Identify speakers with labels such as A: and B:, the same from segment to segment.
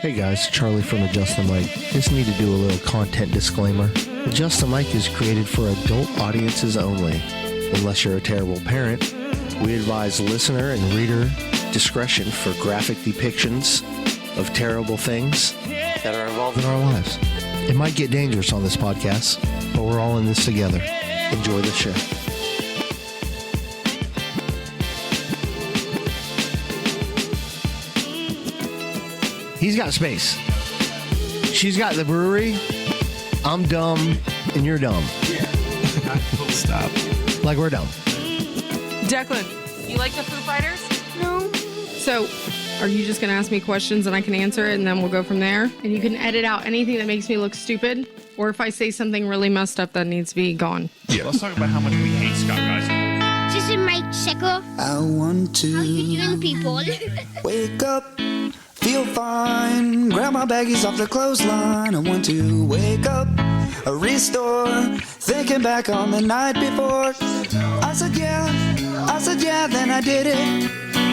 A: Hey guys, Charlie from Adjust the Mic. Just need to do a little content disclaimer. Adjust the Mic is created for adult audiences only. Unless you're a terrible parent, we advise listener and reader discretion for graphic depictions of terrible things that are involved in our lives. It might get dangerous on this podcast, but we're all in this together. Enjoy the show. He's got space. She's got the brewery. I'm dumb, and you're dumb.
B: Yeah. Stop.
A: Like we're dumb.
C: Declan, you like the Foo Fighters?
D: No. So, are you just going to ask me questions and I can answer it and then we'll go from there? And you can edit out anything that makes me look stupid? Or if I say something really messed up that needs to be gone?
B: Yeah, let's talk about how much we hate Scott Geiser.
E: This is my checker.
F: I want to
E: How you doing, people?
F: wake up, feel fine, grab my baggies off the clothesline. I want to wake up, restore, thinking back on the night before. I said yeah, then I did it.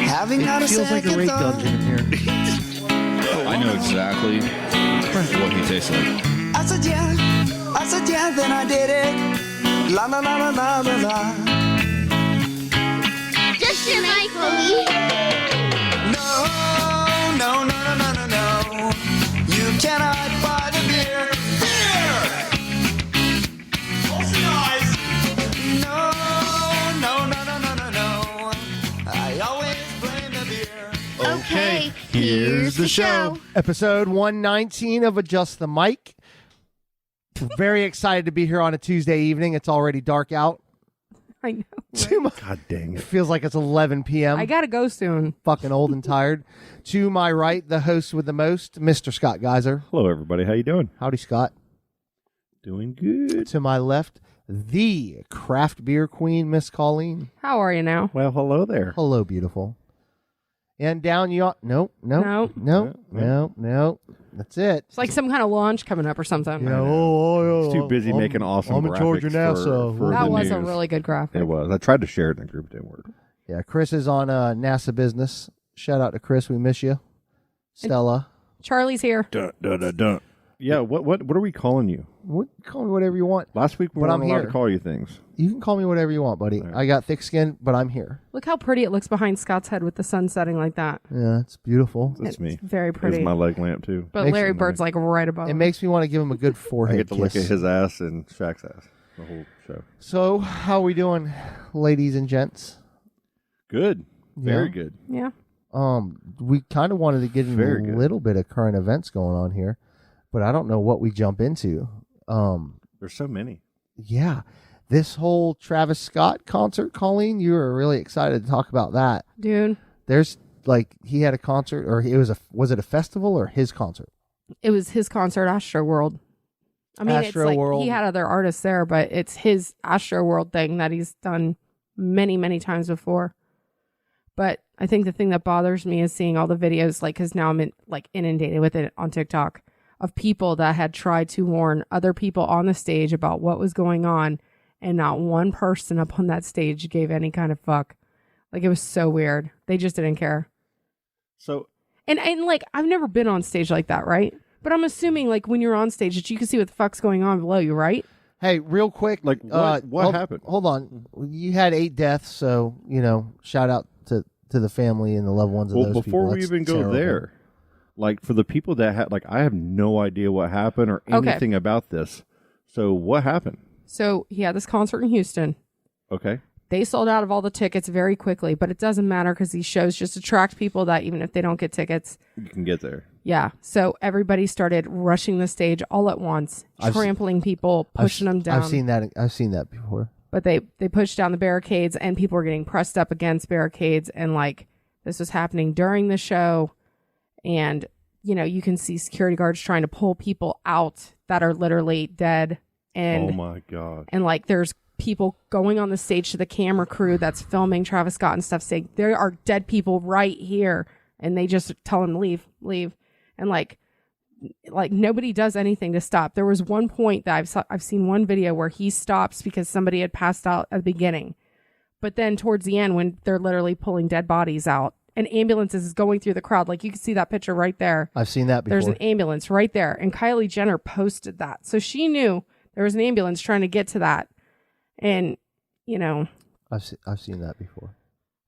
F: Having not a
A: Feels like a
F: second
A: rape
F: thought.
A: dungeon in here.
B: I know exactly what he tastes like.
F: I said yeah, then I did it. La la la la la la la.
E: Just a mic, Chloe.
F: No. You cannot buy the beer. No. I always blame the beer.
E: Okay, here's the show.
A: Episode 119 of Adjust the Mic. Very excited to be here on a Tuesday evening. It's already dark out.
D: I know.
B: God dang
A: It feels like it's 11 p.m.
D: I got to go soon.
A: Fucking old and tired. To my right, the host with the most, Mr. Scott Geiser.
B: Hello, everybody. How you doing?
A: Howdy, Scott.
B: Doing good.
A: To my left, the craft beer queen, Miss Colleen.
D: How are you now?
B: Well, hello there.
A: Hello, beautiful. And down you... No. That's it.
D: It's like some kind of launch coming up or something.
A: You know,
B: He's too busy making awesome
A: I'm in charge of
B: graphics
A: NASA.
B: for
D: That
B: the
D: was a
B: news.
D: really good graphic.
B: It was. I tried to share it in the group. It didn't work.
A: Yeah, Chris is on NASA business. Shout out to Chris. We miss you. Stella.
D: Charlie's here.
B: Dun, dun, dun, dun. Yeah, what are we calling you?
A: Call me whatever you want.
B: Last week we
A: But
B: weren't
A: I'm
B: allowed
A: here.
B: to call you things.
A: You can call me whatever you want, buddy.
B: All right.
A: I got thick skin, but I'm here.
D: Look how pretty it looks behind Scott's head with the sun setting like that.
A: Yeah, it's beautiful.
B: That's
D: It's
B: me.
D: very pretty.
B: There's my leg lamp, too.
D: But
A: Makes
D: Larry
A: it
D: Bird's like right above
A: It
D: him.
A: makes me want to give him a good
B: I
A: forehead
B: get to look
A: kiss.
B: at his ass and Shaq's ass the whole show.
A: So, how are we doing, ladies and gents?
B: Good. Very
A: Yeah.
B: good.
D: Yeah.
A: We kind of wanted to get into
B: Very
A: a
B: good.
A: little bit of current events going on here, but I don't know what we jump into.
B: There's so many.
A: Yeah, this whole Travis Scott concert, Colleen, you were really excited to talk about that.
D: Dude,
A: There's like he had a concert, or was it a festival or his concert?
D: it was his concert, Astro World. I mean, it's like
A: Astroworld.
D: he had other artists there, but it's his Astro World thing that he's done many, many times before. But I think the thing that bothers me is seeing all the videos, like, because now I'm inundated with it on TikTok, of people that had tried to warn other people on the stage about what was going on, and not one person up on that stage gave any kind of fuck. Like, it was so weird. They just didn't care.
B: So
D: And like, I've never been on stage like that, right? But I'm assuming, like, when you're on stage that you can see what the fuck's going on below you, right?
A: Hey, real quick,
B: Like, what happened?
A: Hold on, you had 8 deaths, so shout out to the family and the loved ones of those people.
B: Before we
A: That's
B: even go
A: terrible.
B: there, like for the people that had, like, I have no idea what happened or
D: Okay.
B: anything about this. So what happened?
D: So he had this concert in Houston.
B: Okay.
D: They sold out of all the tickets very quickly, but it doesn't matter because these shows just attract people that even if they don't get tickets.
B: You can get there.
D: Yeah. So everybody started rushing the stage all at once, trampling people, pushing them down.
A: I've seen that before.
D: But they pushed down the barricades and people were getting pressed up against barricades. And like this was happening during the show. And, you can see security guards trying to pull people out that are literally dead. And
B: Oh my God.
D: And like there's people going on the stage to the camera crew that's filming Travis Scott and stuff saying there are dead people right here, and they just tell him leave, and like nobody does anything to stop. There was one point that I've seen one video where he stops because somebody had passed out at the beginning, but then towards the end when they're literally pulling dead bodies out and ambulances is going through the crowd. Like you can see that picture right there.
A: I've seen that before.
D: There's an ambulance right there. And Kylie Jenner posted that. So she knew there was an ambulance trying to get to that. And, you know.
A: I've seen that before.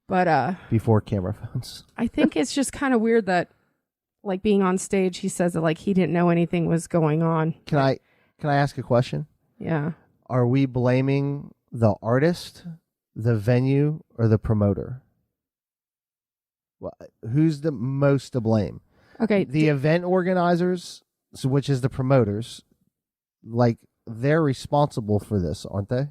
D: But
A: before camera phones.
D: I think it's just kind of weird that, like, being on stage, he says that, like, he didn't know anything was going on.
A: Can I ask a question?
D: Yeah.
A: Are we blaming the artist, the venue, or the promoter? Well, who's the most to blame?
D: Okay.
A: The event organizers, which is the promoters, like, they're responsible for this, aren't they?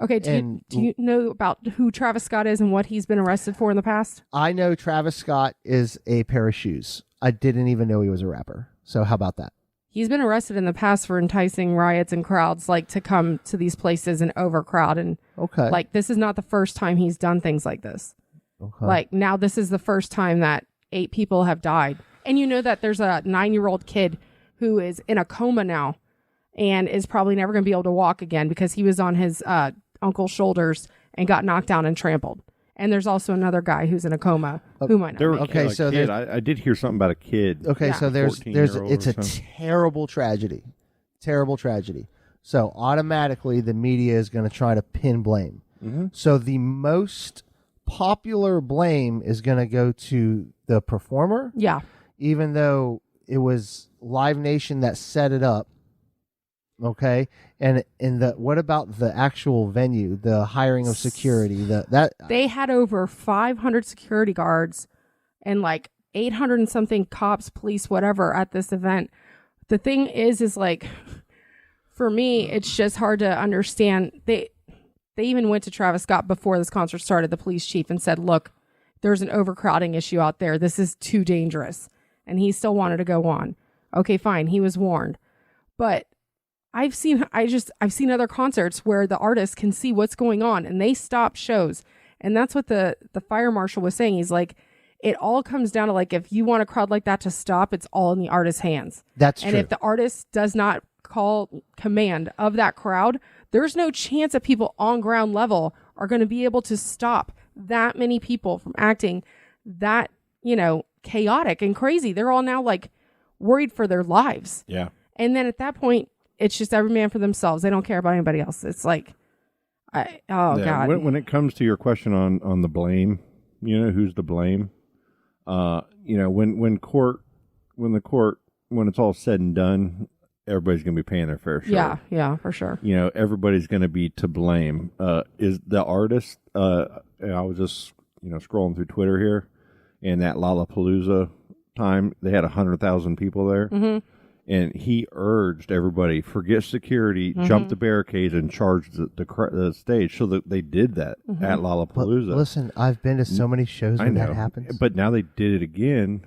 D: Okay, do you know about who Travis Scott is and what he's been arrested for in the past?
A: I know Travis Scott is a pair of shoes. I didn't even know he was a rapper. So how about that?
D: He's been arrested in the past for enticing riots and crowds, like, to come to these places and overcrowd. And, like, this is not the first time he's done things like this.
A: Okay.
D: Like, now this is the first time that 8 people have died. And you know that there's a 9-year-old kid who is in a coma now and is probably never going to be able to walk again because he was on his uncle's shoulders and got knocked down and trampled. And there's also another guy who's in a coma who might not.
A: Okay, so
B: I did hear something about a kid.
A: Okay,
D: Yeah.
A: so there's it's a
B: 14-year-old or
A: terrible tragedy. Terrible tragedy. So automatically the media is going to try to pin blame.
B: Mm-hmm.
A: So the most popular blame is going to go to the performer.
D: Yeah.
A: Even though it was Live Nation that set it up. Okay, and what about the actual venue, the hiring of security,
D: they had over 500 security guards and like 800 and something cops, police, whatever at this event. The thing is like, for me, it's just hard to understand. They even went to Travis Scott before this concert started, the police chief, and said, "Look, there's an overcrowding issue out there. This is too dangerous," and he still wanted to go on. Okay, fine, he was warned, but I've seen other concerts where the artists can see what's going on and they stop shows. And that's what the fire marshal was saying. He's like, it all comes down to, like, if you want a crowd like that to stop, it's all in the artist's hands.
A: That's
D: and
A: true.
D: if the artist does not call command of that crowd, there's no chance that people on ground level are going to be able to stop that many people from acting that, chaotic and crazy. They're all now, like, worried for their lives.
B: Yeah.
D: And then at that point, it's just every man for themselves. They don't care about anybody else. It's like, God.
B: When it comes to your question on the blame, who's to blame? When it's all said and done, everybody's going to be paying their fair share.
D: Yeah, for sure.
B: Everybody's going to be to blame. Is the artist? I was just scrolling through Twitter here, and that Lollapalooza time they had 100,000 people there.
D: Mm-hmm.
B: And he urged everybody, forget security, jump the barricades, and charge the stage. So that they did that at Lollapalooza.
A: But listen, I've been to so many shows when that happens.
B: But now they did it again.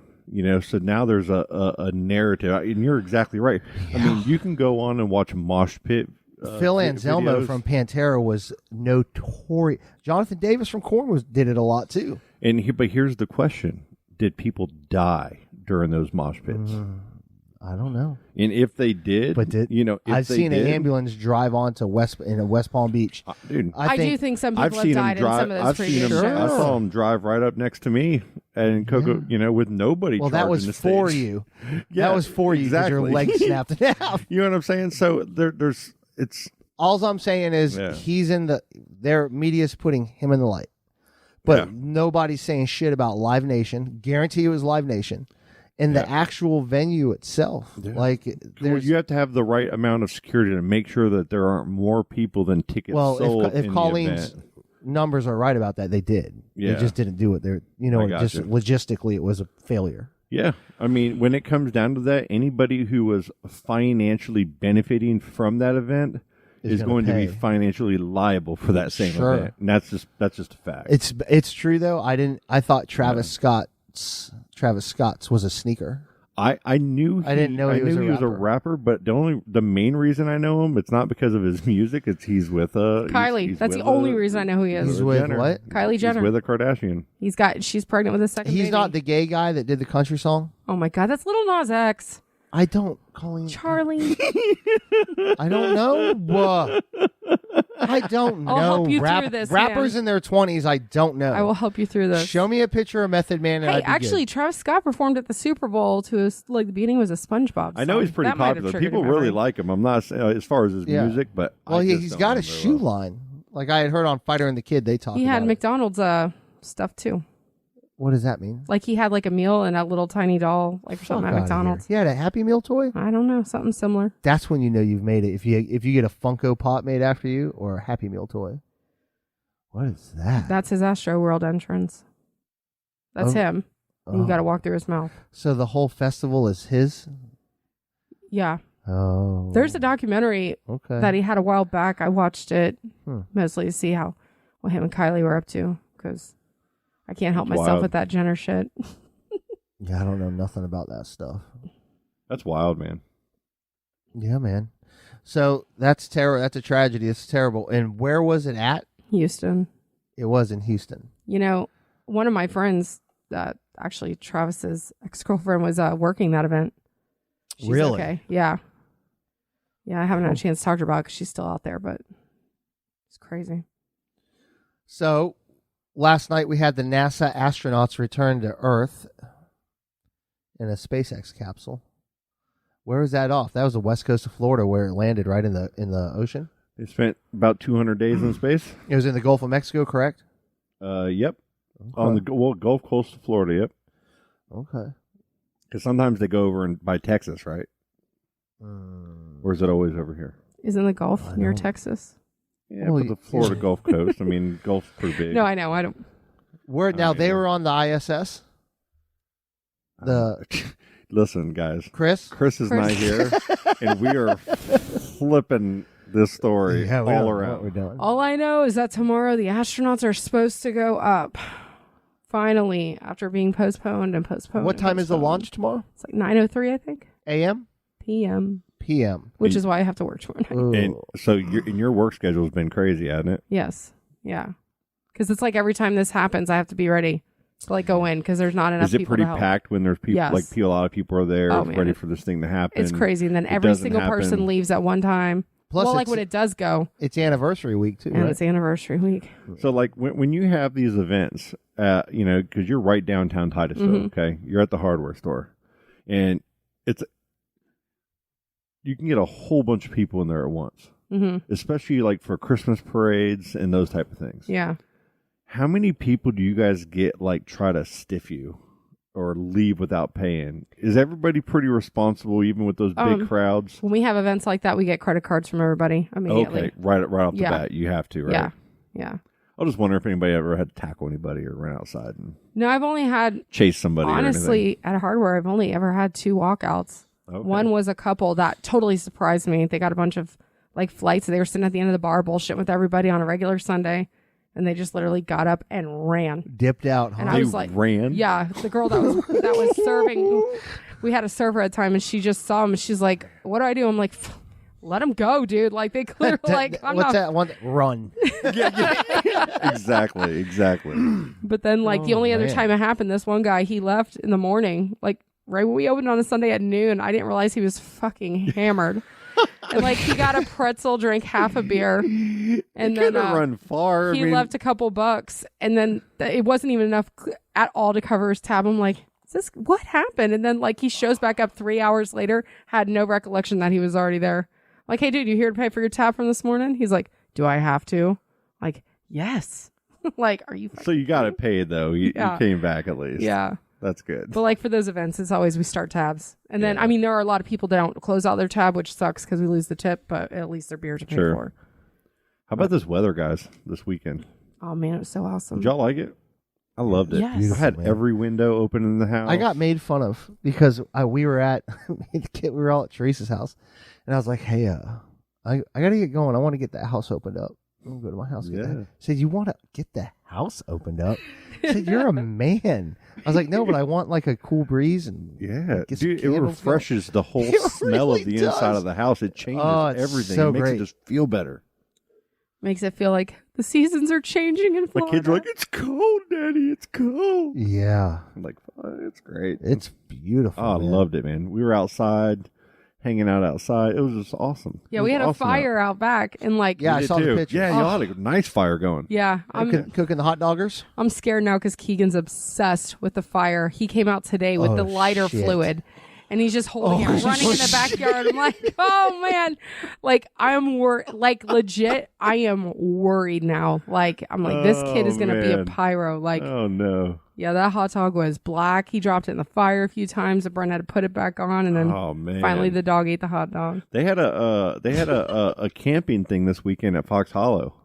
B: So now there's a narrative. And you're exactly right. Yeah. I mean, you can go on and watch Mosh Pit.
A: Phil Anselmo
B: videos.
A: from Pantera was notorious. Jonathan Davis from Korn did it a lot too.
B: But here's the question: did people die during those mosh pits?
A: I don't know.
B: And if they did,
A: I've seen an ambulance drive onto West Palm Beach.
B: Dude,
D: I do think some people have died in some of those previous shows.
B: I saw them drive right up next to me and Coco, with nobody.
A: Well, that was for you.
B: Yeah,
A: that was for you because your leg snapped in half.
B: You know what I'm saying? So it's.
A: All I'm saying is he's in their media's putting him in the light, but nobody's saying shit about Live Nation. Guarantee it was Live Nation. And the actual venue itself,
B: you have to have the right amount of security to make sure that there aren't more people than tickets sold.
A: If Colleen's numbers are right about that, they did. They just didn't do it. Logistically, it was a failure.
B: Yeah, I mean, when it comes down to that, anybody who was financially benefiting from that event is going to be financially liable for that same event, and that's just a fact.
A: It's true though. I thought Travis Scott's was a sneaker.
B: I didn't know he was a rapper, but the main reason I know him, it's not because of his music. It's he's with
D: Kylie.
B: He's
D: that's the only reason I know who he is.
A: He's with
B: Jenner.
A: What?
D: Kylie Jenner.
B: He's with a Kardashian.
D: She's pregnant with a second baby.
A: He's not the gay guy that did the country song?
D: Oh my God, that's Little Nas X.
A: I don't, Colleen.
D: Charlie.
A: I don't know. I don't know.
D: I'll help you through this,
A: rappers
D: man.
A: in their 20s, I don't know.
D: I will help you through this.
A: Show me a picture of Method Man and
D: Hey,
A: I'd be
D: actually,
A: good.
D: Travis Scott performed at the Super Bowl to his, like, the beginning was a SpongeBob
B: I know
D: song.
B: he's pretty
D: That might have
B: popular.
D: triggered
B: People
D: a
B: really
D: memory.
B: like him. I'm not as far as his
A: Yeah.
B: music, but
A: Well,
B: I just
A: he's
B: don't
A: got a
B: know
A: shoe
B: very well.
A: line. Like I had heard on Fighter and the Kid, they talked
D: He
A: about
D: had
A: it.
D: McDonald's stuff too.
A: What does that mean?
D: Like he had like a meal and a little tiny doll, like or something
A: Fuck
D: at
A: outta
D: McDonald's.
A: here. He had a Happy Meal toy?
D: I don't know, something similar.
A: That's when you know you've made it. If you get a Funko Pop made after you or a Happy Meal toy. What is that?
D: That's his Astro World entrance. That's
A: Oh.
D: him. And you got to walk through his mouth.
A: So the whole festival is his?
D: Yeah.
A: Oh.
D: There's a documentary
A: Okay.
D: that he had a while back. I watched it
A: Hmm.
D: mostly to see what him and Kylie were up to because I can't help
B: That's
D: myself
B: wild.
D: with that Jenner shit.
A: Yeah, I don't know nothing about that stuff.
B: That's wild, man.
A: Yeah, man. So that's terror. That's a tragedy. It's terrible. And where was it at?
D: Houston.
A: It was in Houston.
D: You know, one of my friends, actually Travis's ex-girlfriend, was working that event. She's
A: Really?
D: okay. Yeah. Yeah, I haven't had a chance to talk to her about it because she's still out there, but it's crazy.
A: So last night we had the NASA astronauts return to Earth in a SpaceX capsule. Where was that off? That was the west coast of Florida where it landed, right in the ocean.
B: They spent about 200 days in space.
A: It was in the Gulf of Mexico, correct?
B: Yep. On the Gulf Coast of Florida, yep.
A: Okay.
B: Because sometimes they go over by Texas, right? Or is it always over here?
D: Isn't the Gulf near Texas?
B: Yeah,
A: Well,
B: but the Florida Gulf Coast. I mean, Gulf's pretty big.
D: No, I know. I don't.
A: Now they
B: yeah.
A: were on the ISS.
B: Listen, guys.
A: Chris
B: Chris is not here, and we are flipping this story all around.
A: What we're doing.
D: All I know is that tomorrow the astronauts are supposed to go up. Finally, after being postponed and postponed.
A: What
D: and
A: time is the
D: postponed.
A: launch tomorrow?
D: It's like 9:03, I think.
A: A.M.
D: PM.
A: P.M.
D: Which is why I have to work tomorrow night.
A: Ooh.
B: And so your work schedule has been crazy, hasn't it?
D: Yes. Yeah. Because it's like every time this happens, I have to be ready to like go in because there's not enough
B: Is it
D: people
B: pretty
D: to help.
B: packed when there's people?
D: Yes.
B: Like a lot of people are there,
D: Oh, man.
B: ready for this thing to happen.
D: It's crazy. And then
B: It
D: every
B: doesn't
D: single person
B: happen.
D: leaves at one time.
A: Plus,
D: well, like
A: it's-
D: when it does go.
A: It's anniversary week too,
D: And
A: right?
D: it's anniversary week.
B: So, like when you have these events, because you're right downtown Titusville,
D: Mm-hmm.
B: okay, you're at the hardware store, and you can get a whole bunch of people in there at once, especially like for Christmas parades and those type of things.
D: Yeah.
B: How many people do you guys get like try to stiff you or leave without paying? Is everybody pretty responsible, even with those big crowds?
D: When we have events like that, we get credit cards from everybody immediately.
B: Okay, right off the
D: Yeah.
B: bat, you have to, right?
D: Yeah. Yeah.
B: I was just wondering if anybody ever had to tackle anybody or run outside and
D: No, I've only had,
B: chase somebody.
D: honestly, at hardware, I've only ever had 2 walkouts.
B: Okay.
D: One was a couple that totally surprised me. They got a bunch of like flights. They were sitting at the end of the bar bullshit with everybody on a regular Sunday. And they just literally got up and ran.
A: Dipped out, huh?
D: And I
B: They
D: was like,
B: ran?
D: yeah, the girl that was serving, we had a server at the time and she just saw him and she's like, what do I do? I'm like, let him go, dude. Like they clearly like, I'm
A: What's
D: not.
A: that one? Run.
B: Exactly.
D: But then like the only other
A: man.
D: time it happened, this one guy, he left in the morning, like right when we opened on a Sunday at noon. I didn't realize he was fucking hammered. And like he got a pretzel, drank half a beer, and then
B: Couldn't run far.
D: he
B: I mean,
D: left a couple bucks, and then it wasn't even enough at all to cover his tab. I'm like, is this what happened? And then like he shows back up 3 hours later, had no recollection that he was already there. Like, hey dude, you here to pay for your tab from this morning? He's like, do I have to? Like, yes. Like, are you?
B: So you got it paid though. You
D: Yeah.
B: came back at least.
D: Yeah.
B: That's good.
D: But like for those events, it's always we start tabs, and then I mean there are a lot of people that don't close out their tab, which sucks because we lose the tip. But at least their beers are paid
B: Sure.
D: for.
B: How about this weather, guys? This weekend,
D: Oh man, it was so awesome.
B: did y'all like it? I loved it.
D: Yes.
B: I had
A: man.
B: every window open in the house.
A: I got made fun of because we were all at Teresa's house, and I was like, "Hey, I got to get going. I want to get that house opened up. I'm gonna go to my house." And get
B: Yeah.
A: that. I said, "You want to get the house opened up?" I said, "You're a man." I was like, "No, but I want like a cool breeze and
B: Yeah,
A: get some
B: dude, it
A: candles going."
B: refreshes the whole
A: It
B: smell
A: really
B: of the inside
A: does.
B: of the house. It changes
A: Oh, it's
B: everything.
A: so
B: It makes
A: great.
B: it just feel better.
D: Makes it feel like The seasons are changing in
B: My
D: Florida.
B: kids are like, "It's cold, Daddy. It's cold."
G: Yeah.
B: I'm like, oh, "It's great."
G: It's beautiful.
B: Oh, I
G: man.
B: loved it, man. We were outside, hanging out outside. It was just awesome.
D: Yeah,
B: It
D: we
B: was
D: had a
B: awesome
D: fire out back, and like,
G: Yeah,
B: We
G: I
B: did
G: saw the
B: too.
G: pictures.
B: Yeah, y'all had a nice fire going.
D: yeah,
G: Cooking the hot doggers?
D: I'm scared now because Keegan's obsessed with the fire. He came out today with
G: Oh,
D: the lighter
G: shit.
D: fluid, and he's just holding
G: Oh,
D: it, running in the backyard. I'm like, oh man, like I'm like legit. I am worried now. Like I'm like, this kid is gonna be a
B: man.
D: pyro. Like,
B: Oh no.
D: yeah, that hot dog was black. He dropped it in the fire a few times. Brent had to put it back on, and then
B: Oh man.
D: finally the dog ate the hot dog.
B: They had a camping thing this weekend at Fox Hollow,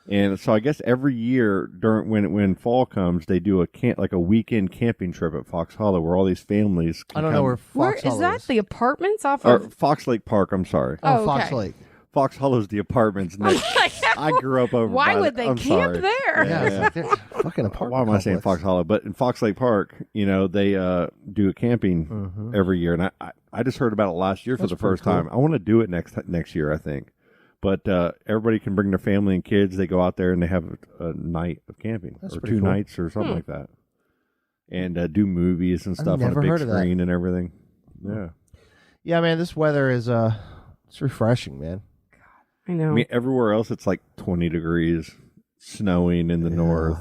B: and so I guess every year during when fall comes, they do a weekend camping trip at Fox Hollow where all these families.
G: I don't know where
D: Where
G: Fox
D: is
G: Hollow
D: that?
G: is.
D: The apartments off
B: or
D: of?
B: Fox Lake Park. I'm sorry,
G: Oh,
D: Oh,
G: Fox
D: okay.
G: Lake.
B: Fox Hollow's the apartments next. I grew up over.
D: Why
B: by
D: would
B: the-
D: they
B: I'm
D: camp
B: sorry.
D: there?
G: Yeah, it's like they're fucking apartment.
B: Why am I saying Fox
G: complex.
B: Hollow? But in Fox Lake Park, they do a camping every year, and I just heard about it last year for
G: That's
B: the
G: pretty
B: first time. I want to do it next year, I think. But everybody can bring their family and kids. They go out there and they have a night of camping,
G: That's
B: or
G: pretty
B: 2
G: cool.
B: nights, or something like that, and do movies and stuff on
G: never
B: a big
G: heard of that.
B: screen and everything. Yeah,
G: Yeah, man, this weather is it's refreshing, man.
D: I know.
B: I mean everywhere else it's like 20 degrees, snowing in the north,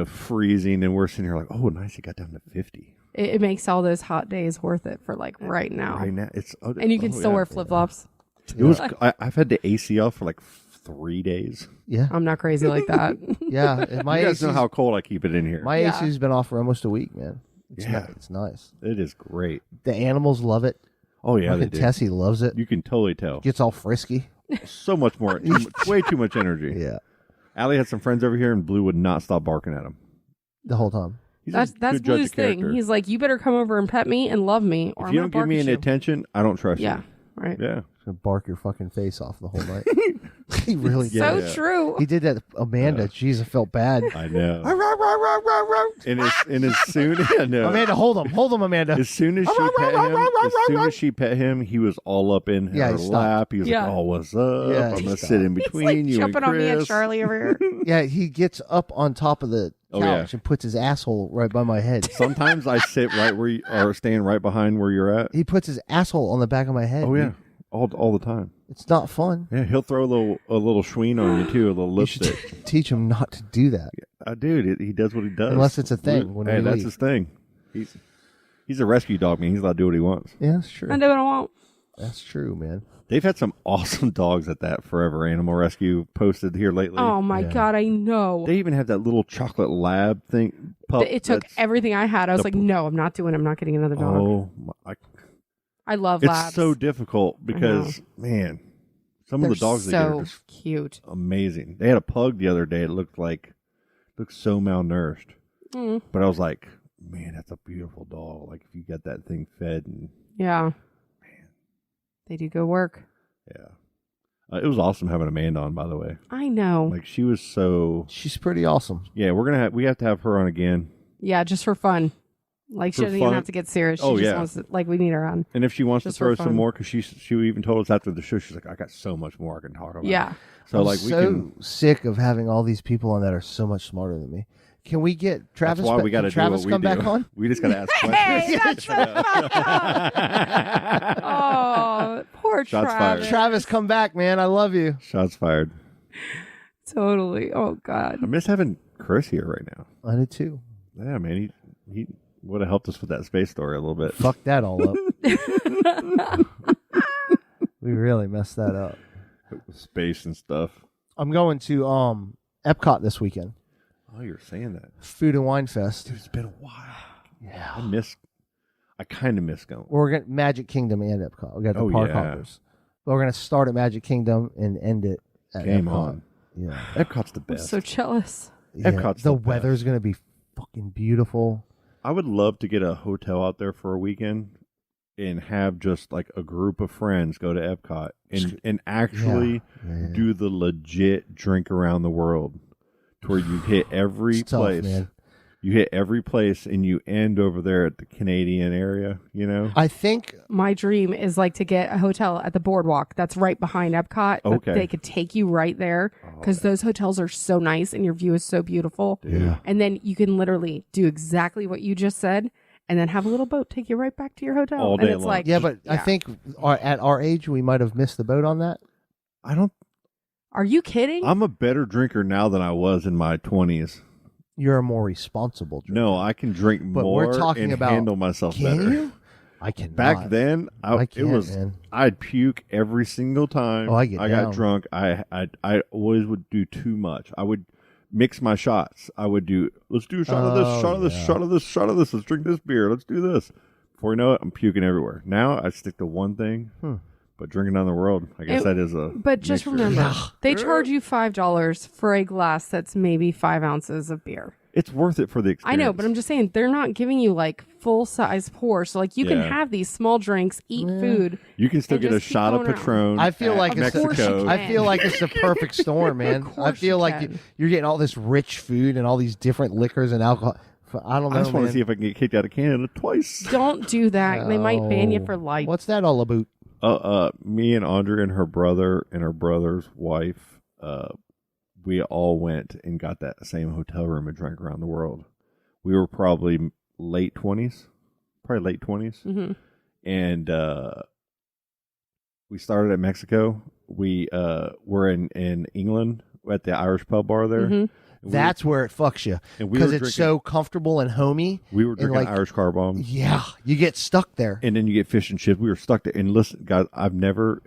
B: freezing, and we're sitting here like, oh, nice, it got down to 50.
D: It makes all those hot days worth it for like right now.
B: Right now, it's
D: And you can still wear flip flops.
B: It was. I've had the AC off for like 3 days.
G: Yeah,
D: I'm not crazy like that.
G: yeah. My
B: You guys know
G: AC's
B: how cold I keep it in here.
G: my
D: Yeah.
G: AC's been off for almost a week, man. It's
B: Yeah.
G: it's nice.
B: It is great.
G: The animals love it.
B: Oh yeah, they
G: Fucking
B: do.
G: Tessie loves it.
B: You can totally tell.
G: Gets all frisky.
B: So much more, way too much energy.
G: Yeah,
B: Allie had some friends over here, and Blue would not stop barking at him.
G: the whole time.
B: He's
D: That's
B: a good judge
D: Blue's
B: of
D: thing.
B: character.
D: He's like, you better come over and pet me and love me, or
B: If
D: I'm
B: you
D: gonna
B: don't give me
D: bark at
B: any
D: you.
B: attention, I don't trust
D: Yeah,
B: you.
D: right.
B: Yeah.
G: Gonna bark your fucking face off the whole night. He really did.
D: So
B: Yeah.
D: true.
G: He did that. Amanda, jeez, I felt bad.
B: I know. and as soon I know.
G: Amanda, hold him, Amanda.
B: As soon as she pet him, he was all up in
G: Yeah,
B: her
G: he stopped.
B: lap. He was
D: Yeah.
B: like, "Oh, what's up?
G: Yeah,
B: I'm
G: he
B: gonna
G: stopped.
B: sit in
D: He's
B: between
D: like
B: you
D: jumping
B: and
D: on me and
B: Chris."
D: Charlie over here.
G: Yeah, he gets up on top of the couch
B: Oh, yeah.
G: and puts his asshole right by my head.
B: Sometimes I sit right where you are, staying right behind where you're at.
G: He puts his asshole on the back of my head.
B: Oh yeah, all the time.
G: It's not fun.
B: Yeah, he'll throw a little schween on you too, a little
G: You should
B: lipstick.
G: teach him not to do that.
B: Dude, he does what he does.
G: Unless it's a thing when
B: hey,
G: we
B: that's
G: leave.
B: his thing. He's a rescue dog, man. He's allowed to do what he wants.
G: Yeah, that's true.
D: I do what I want.
G: That's true, man.
B: They've had some awesome dogs at that Forever Animal Rescue posted here lately.
D: Oh my
G: Yeah.
D: God, I know.
B: They even have that little chocolate lab thing. Pup
D: It took
B: that's-
D: everything I had. I was
B: the-
D: like, no, I'm not doing it. I'm not getting another dog.
B: Oh,
D: I love
B: it's
D: labs.
B: so difficult because man, some
D: They're
B: of the dogs they get are
D: so
B: just
D: cute.
B: amazing. They had a pug the other day. It looked so malnourished,
D: Mm,
B: but I was like, man, that's a beautiful dog. Like if you get that thing fed and
D: yeah. They do good work.
B: yeah, it was awesome having Amanda on. By the way,
D: I know.
B: like she was so
G: She's pretty awesome.
B: yeah. We have to have her on again.
D: Yeah, just for fun. Like, she
B: For
D: doesn't even
B: fun?
D: have to get serious. She
B: Oh,
D: just
B: yeah.
D: wants to, like, we need her on.
B: And if she wants
D: Just
B: to
D: for
B: throw
D: fun.
B: some more, because she even told us after the show, she's like, I got so much more I can talk about.
D: Yeah.
B: So
G: I'm
B: like we
G: so
B: can.
G: sick of having all these people on that are so much smarter than me. Can we get Travis?
B: That's why we got to
G: can Travis
B: do what
G: come
B: we do.
G: back on?
B: We just got to ask
D: Hey,
B: questions.
D: that's so Oh, poor
B: Shots fired.
D: Travis.
G: Travis, come back, man. I love you.
B: Shots fired.
D: Totally. Oh, God.
B: I miss having Chris here right now.
G: I did too.
B: Yeah, man, he would have helped us with that space story a little bit.
G: Fuck that all up. We really messed that up.
B: Space and stuff.
G: I'm going to Epcot this weekend.
B: Oh, you're saying that.
G: Food and Wine Fest.
B: Dude, it's been a while.
G: Yeah.
B: I kind of miss going.
G: We're going Magic Kingdom and Epcot. We got the
B: Oh,
G: park
B: yeah.
G: hoppers. But we're going to start at Magic Kingdom and end it at
B: Game
G: Epcot.
B: on.
G: Yeah.
B: Epcot's the
D: I'm
B: best.
D: so jealous.
G: Yeah.
B: Epcot's
G: the
B: the best.
G: weather's going to be fucking beautiful.
B: I would love to get a hotel out there for a weekend and have just like a group of friends go to Epcot and actually
G: Yeah.
B: do the legit drink around the world to where you hit every
G: It's tough,
B: place.
G: man.
B: You hit every place, and you end over there at the Canadian area. You know.
G: I think
D: My dream is like to get a hotel at the boardwalk that's right behind Epcot. that
B: Okay.
D: They could take you right there because those hotels are so nice and your view is so beautiful.
G: Yeah.
D: And then you can literally do exactly what you just said and then have a little boat take you right back to your hotel.
B: All
D: and
B: day
D: it's
B: long.
D: like,
G: yeah, but I think at our age we might have missed the boat on that.
B: I don't.
D: are you kidding?
B: I'm a better drinker now than I was in my 20s.
G: You're a more responsible drinker.
B: No, I can drink
G: But
B: more
G: we're talking
B: and
G: about
B: handle myself
G: Can
B: better.
G: you? I cannot.
B: Back then,
G: I
B: it
G: can't,
B: was
G: man.
B: I'd puke every single time.
G: Oh, I get
B: got
G: down.
B: drunk. I always would do too much. I would mix my shots. I would do let's do a shot of this,
G: Oh,
B: shot of this,
G: yeah.
B: shot of this, shot of this. Let's drink this beer. Let's do this. Before you know it, I'm puking everywhere. Now I stick to one thing. But drinking down the world, I guess
D: It-
B: that is a.
D: but just
B: mixture.
D: remember, they charge you $5 for a glass that's maybe 5 ounces of beer.
B: it's worth it for the experience.
D: I know, but I'm just saying they're not giving you like full size pours. So like you can
B: Yeah.
D: have these small drinks, eat food.
B: You can still
D: and
B: get a
D: just keep
B: shot of
D: going around.
B: Patron.
G: I feel
B: at
G: like it's
D: Of course you
B: Mexico.
D: can.
G: I feel like it's the perfect storm, man. I
D: course
G: feel
D: you
G: like
D: can.
G: you're getting all this rich food and all these different liquors and alcohol. I don't know,
B: I just want
G: man.
B: to see if I can get kicked out of Canada twice.
D: Don't do that. They might ban you
G: Oh.
D: for life.
G: What's that all about?
B: Me and Andrea and her brother and her brother's wife, we all went and got that same hotel room and drank around the world. We were probably late 20s,
D: Mm-hmm.
B: and we started at Mexico. We were in England at the Irish pub bar there.
D: Mhm.
B: And
G: That's where it fucks you
B: and we
G: because
B: were
G: it's
B: drinking-
G: so comfortable and homey.
B: we were
G: and
B: drinking
G: like-
B: Irish car bombs.
G: Yeah, you get stuck there.
B: And then you get fish and chips. We were stuck there. And listen, guys, I've never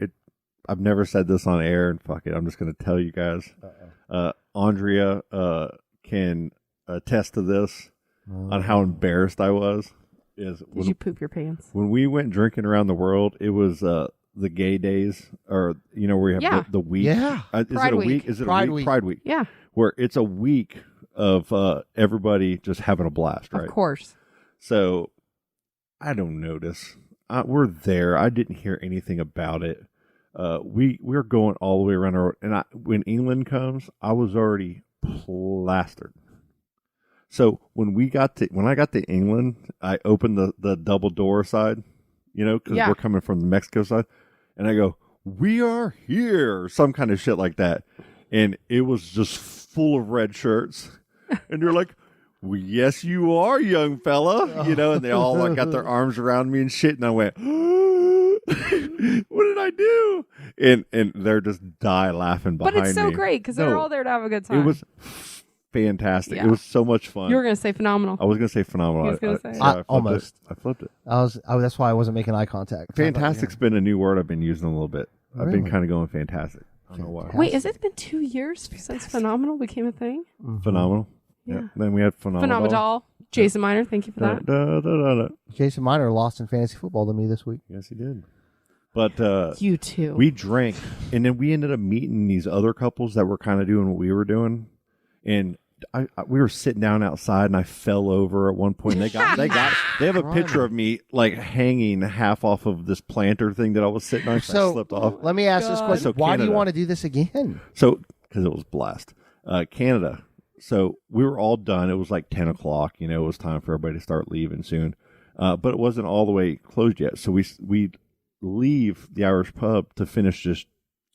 B: said this on air, and fuck it, I'm just going to tell you guys. Andrea can attest to this on how embarrassed I was. Is
D: Did
B: when,
D: you poop your pants?
B: when we went drinking around the world, it was the gay days, or where you have
D: Yeah.
B: the week.
G: Yeah.
B: Is
D: Pride
B: it a
D: Week.
B: week? Is it
G: Pride
B: a week?
G: Week.
B: Pride Week.
D: Yeah,
B: Where it's a week of everybody just having a blast, right?
D: of course.
B: So I don't notice. We're there. I didn't hear anything about it. We're going all the way around our, and when England comes, I was already plastered. So when I got to England, I opened the double door side, because
D: Yeah.
B: we're coming from the Mexico side, and I go, "We are here," some kind of shit like that, and it was just full of red shirts, and you're like, well, "Yes, you are, young fella," and they all like got their arms around me and shit, and I went, "What did I do?" And they're just die laughing behind
D: But
B: me.
D: it's so great because they're
B: No,
D: all there to have a good time.
B: It was fantastic.
D: Yeah.
B: It was so much fun.
D: You were gonna say phenomenal.
B: I was gonna say phenomenal.
D: You was gonna say.
B: so I flipped
G: Almost.
B: it. I flipped it.
G: That's why I wasn't making eye contact.
B: Fantastic's been a new word I've been using a little bit. I've been
G: Really?
B: kind of going fantastic. I don't know why.
D: Wait, has it been 2 years since phenomenal became a thing?
B: Phenomenal.
D: Yeah.
B: Then we had phenomenal.
D: Phenomenal. Jason Miner, thank you for that.
G: Jason Miner lost in fantasy football to me this week.
B: Yes, he did. But
D: You too.
B: we drank, and then we ended up meeting these other couples that were kind of doing what we were doing, and we were sitting down outside, and I fell over at one point. And they have a picture of me like hanging half off of this planter thing that I was sitting on. 'cause I
G: So
B: slipped off.
G: let me ask this
D: God.
G: question:
B: So
G: why do you
B: Canada.
G: want to do this again?
B: So, because it was blast. Canada. So we were all done. It was like 10 o'clock. It was time for everybody to start leaving soon. But it wasn't all the way closed yet. So we leave the Irish pub to finish this.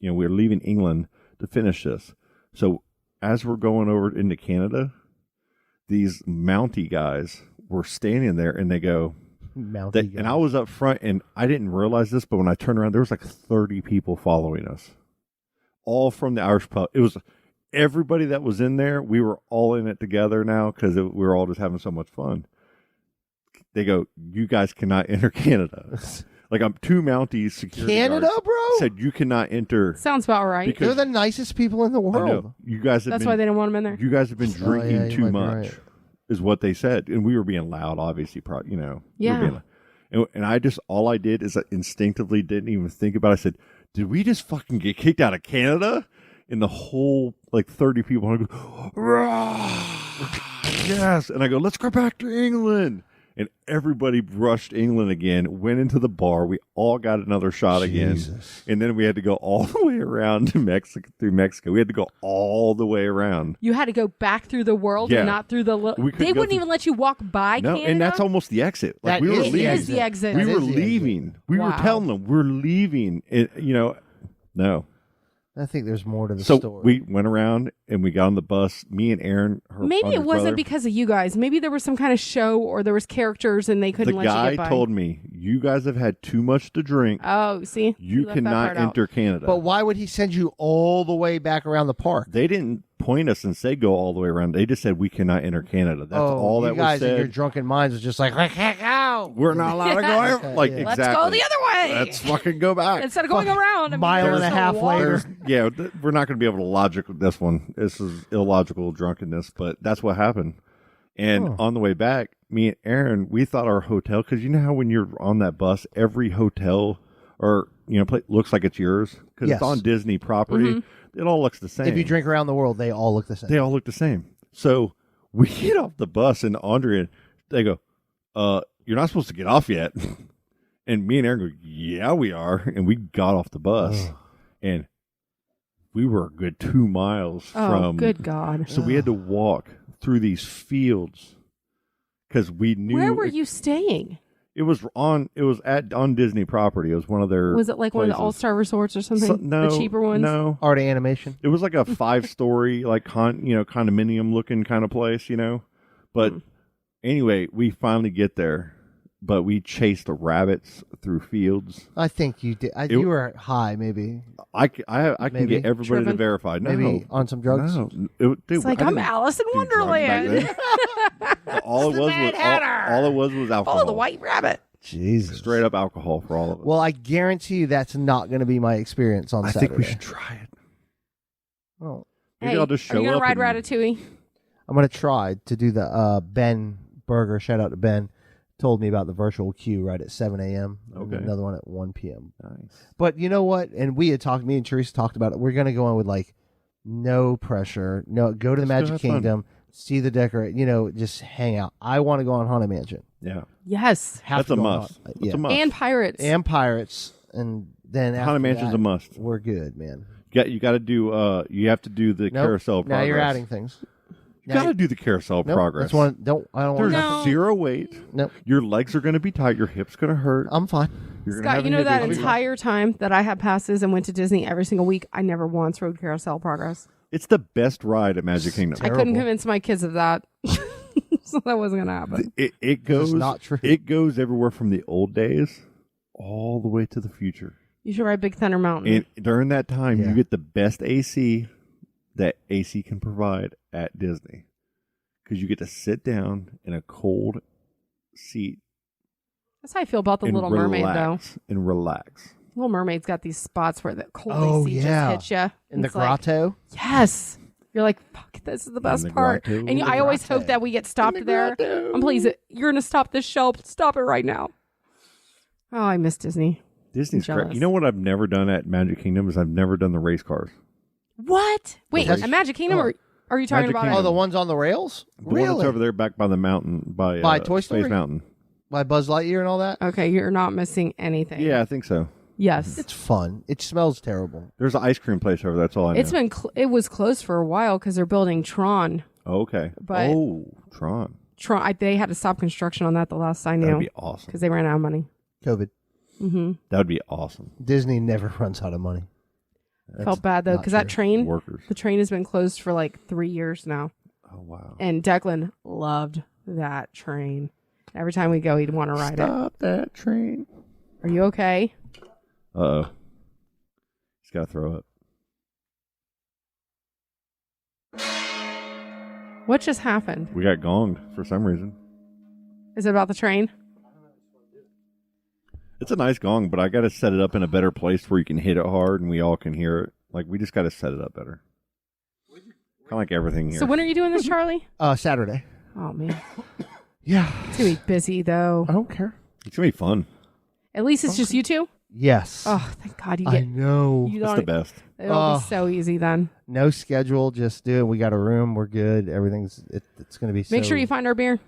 B: We're leaving England to finish this. So as we're going over into Canada, these Mountie guys were standing there, and they go, and I was up front, and I didn't realize this, but when I turned around, there was like 30 people following us, all from the Irish pub. It was everybody that was in there. We were all in it together now because we were all just having so much fun. They go, "You guys cannot enter Canada." Like, I'm two Mounties security
G: Canada,
B: guards
G: bro.
B: said you cannot enter.
D: Sounds about right.
B: Because-
G: They're the nicest people in the
B: I
G: world.
B: know. You guys have
D: That's
B: been,
D: why they didn't want him in there.
B: you guys have been
G: Oh, yeah,
B: drinking
G: you
B: too
G: might be
B: much,
G: right.
B: is what they said, and we were being loud, obviously. We were
D: Yeah.
B: being loud. And I just, all I did is I instinctively didn't even think about it. I said, "Did we just fucking get kicked out of Canada?" And the whole 30 people, I go, "Rah!" Yes, and I go, "Let's go back to England." And everybody brushed England again, went into the bar. We all got another shot again.
G: Jesus.
B: And then we had to go all the way around to Mexico, through Mexico. We had to go all the way around.
D: You had to go back through the world
B: Yeah.
D: and not through the little.
B: We couldn't
D: They
B: go
D: wouldn't
B: through-
D: even let you walk by
B: No,
D: Canada.
B: and that's almost the exit. Like
G: That
B: we were
G: is
B: leaving.
D: It is the exit.
B: We
G: That
B: were
G: is the exit.
B: leaving. We were
D: Wow.
B: telling them we're leaving. No.
G: I think there's more to the
B: So
G: story.
B: we went around and we got on the bus. Me and Aaron.
D: Maybe it wasn't because of you guys. Maybe there was some kind of show or there was characters and they couldn't
B: the
D: let you
B: guy
D: get by.
B: told me, "You guys have had too much to drink.
D: Oh, see,
B: You
D: left that
B: cannot
D: part out.
B: enter Canada."
G: But why would he send you all the way back around the park?
B: They didn't point us and say go all the way around. They just said we cannot enter Canada. That's all
G: you
B: that was
G: guys in your
B: said.
G: drunken minds was just like, I can't go.
B: We're not allowed to go.
G: Okay,
B: Like
G: yeah.
D: Let's
B: exactly.
D: go the other way.
B: Let's fucking go back.
D: Instead of going around. I mean,
G: Mile and
D: there's
G: a
D: no
G: half
D: water.
G: later.
B: Yeah, we're not going to be able to logic this one. This is illogical drunkenness, but that's what happened. And on the way back, me and Aaron, we thought our hotel, because you know how when you're on that bus, every hotel or looks like it's yours because
G: Yes.
B: it's on Disney property. It all looks the same.
G: If you drink around the world, they all look the same.
B: they all look the same. So we get off the bus, and Andrea, they go, "You're not supposed to get off yet." And me and Aaron go, "Yeah, we are." And we got off the bus, and we were a good 2 miles
D: Oh,
B: from.
D: good God.
B: So we had to walk through these fields because we knew.
D: Where were you staying?
B: It was on Disney property. It was one of their.
D: Was it like one of the
B: places.
D: All-Star resorts or something?
B: No,
D: the cheaper ones?
B: No,
G: Art animation.
B: it was like a 5-story, like condominium looking kind of place, But anyway, we finally get there, but we chased the rabbits through fields.
G: I think you did. You were high, maybe.
B: I can
G: Maybe.
B: get everybody
D: Driven.
B: to verify. No,
G: Maybe on some drugs.
B: No, dude,
D: It's like
B: I
D: I'm
B: didn't
D: Alice in
B: do drugs back
D: Wonderland.
B: then. all it was all it was alcohol.
D: Follow the white rabbit.
G: Jesus.
B: Straight up alcohol for all of us.
G: Well, I guarantee you that's not going to be my experience on
B: I
G: Saturday.
B: think we should try it.
G: Well,
B: Maybe
D: Hey,
B: I'll just show
D: are you gonna
B: up.
D: ride
B: and-
D: Ratatouille?
G: I'm going to try to do the Ben Burger. Shout out to Ben. Told me about the virtual queue right at 7 a.m. and
B: Okay.
G: another one at 1 p.m.
B: Nice.
G: But you know what? And me and Teresa talked about it. We're going to go in with like no pressure. No, go to the
B: Let's go
G: Magic
B: have fun.
G: Kingdom, see the decorate. Just hang out. I want to go on Haunted Mansion.
B: Yeah,
D: Yes.
G: Have
B: that's
G: to
B: a
G: go on
B: must.
G: Haunted-
B: That's
G: yeah.
B: a must.
D: And pirates.
G: And Pirates, and then after
B: Haunted Mansion's
G: that,
B: a must.
G: We're good, man.
B: You got to do. You have to do the
G: Nope.
B: carousel.
G: Now you're
B: progress.
G: adding things.
B: You got to do the carousel
G: Nope,
B: progress.
G: That's one. I don't want
B: There's
G: to.
D: No.
B: zero weight.
G: Nope.
B: Your legs are going to be tight. Your hips going to hurt.
G: I'm fine.
B: You're gonna
D: Scott,
B: have
D: you know that
B: inhibition.
D: entire time that I had passes and went to Disney every single week, I never once rode Carousel Progress.
B: It's the best ride at Magic Kingdom.
D: I couldn't convince my kids of that. So that wasn't going to happen.
B: It goes
G: not true.
B: It goes everywhere from the old days all the way to the future.
D: You should ride Big Thunder Mountain.
B: And during that time,
G: Yeah.
B: you get the best AC that AC can provide at Disney. Because you get to sit down in a cold seat
D: That's how I feel about The
B: and
D: Little Mermaid, though.
B: relax. And relax.
D: Little Mermaid's got these spots where the cold
G: Oh,
D: AC
G: yeah.
D: just hits you.
G: In the grotto.
D: Yes. You're like, fuck, this is the best
B: the
D: part.
B: grotto.
D: And
B: In
D: I
B: the
D: always
G: grotto.
D: hope that we get stopped there. Please, you're going to stop this show. Stop it right now. Oh, I miss Disney.
B: Disney's
D: I'm
B: great.
D: jealous.
B: You know what I've never done at Magic Kingdom is I've never done the race cars.
D: What? Wait,
B: race-
D: at Magic Kingdom, or are you talking
B: Magic
D: about?
B: Kingdom.
G: Oh, the ones on the rails.
B: The one that's over there back by the mountain
G: By Toy Story?
B: Space Mountain.
G: By Buzz Lightyear and all that.
D: Okay, you're not missing anything.
B: Yeah, I think so.
D: Yes.
G: It's fun. It smells terrible.
B: There's an ice cream place over there. That's all I know.
D: It's been it was closed for a while because they're building Tron.
B: Oh, okay.
D: but-
B: Tron.
D: They had to stop construction on that the last I
B: That'd
D: knew
B: be awesome.
D: because they ran out of money.
G: COVID.
D: Mm-hmm.
B: That would be awesome.
G: Disney never runs out of money.
D: Felt bad though
G: not
D: because that
G: true.
D: train,
B: Workers.
D: the train has been closed for like 3 years now,
B: Oh, wow.
D: and Declan loved that train. Every time we go, he'd want to ride it.
B: Stop that train.
D: Are you okay?
B: Uh-oh. He's got to throw up.
D: What just happened?
B: We got gonged for some reason.
D: Is it about the train?
B: It's a nice gong, but I got to set it up in a better place where you can hit it hard and we all can hear it. Like, we just got to set it up better. Kind of like everything here.
D: So when are you doing this, Charlie?
G: Saturday.
D: Oh man,
G: Yeah.
D: it's gonna be busy though.
G: I don't care.
B: It's going to be fun.
D: At least it's just you two.
G: Yes.
D: Oh, thank God you
G: I
D: get.
G: know.
D: You
B: That's
D: don't.
B: the best.
D: It'll
G: Oh.
D: be so easy then.
G: No schedule. Just do it. We got a room. We're good. Everything's. It's going to be.
D: Make
G: so-
D: sure you find our beer.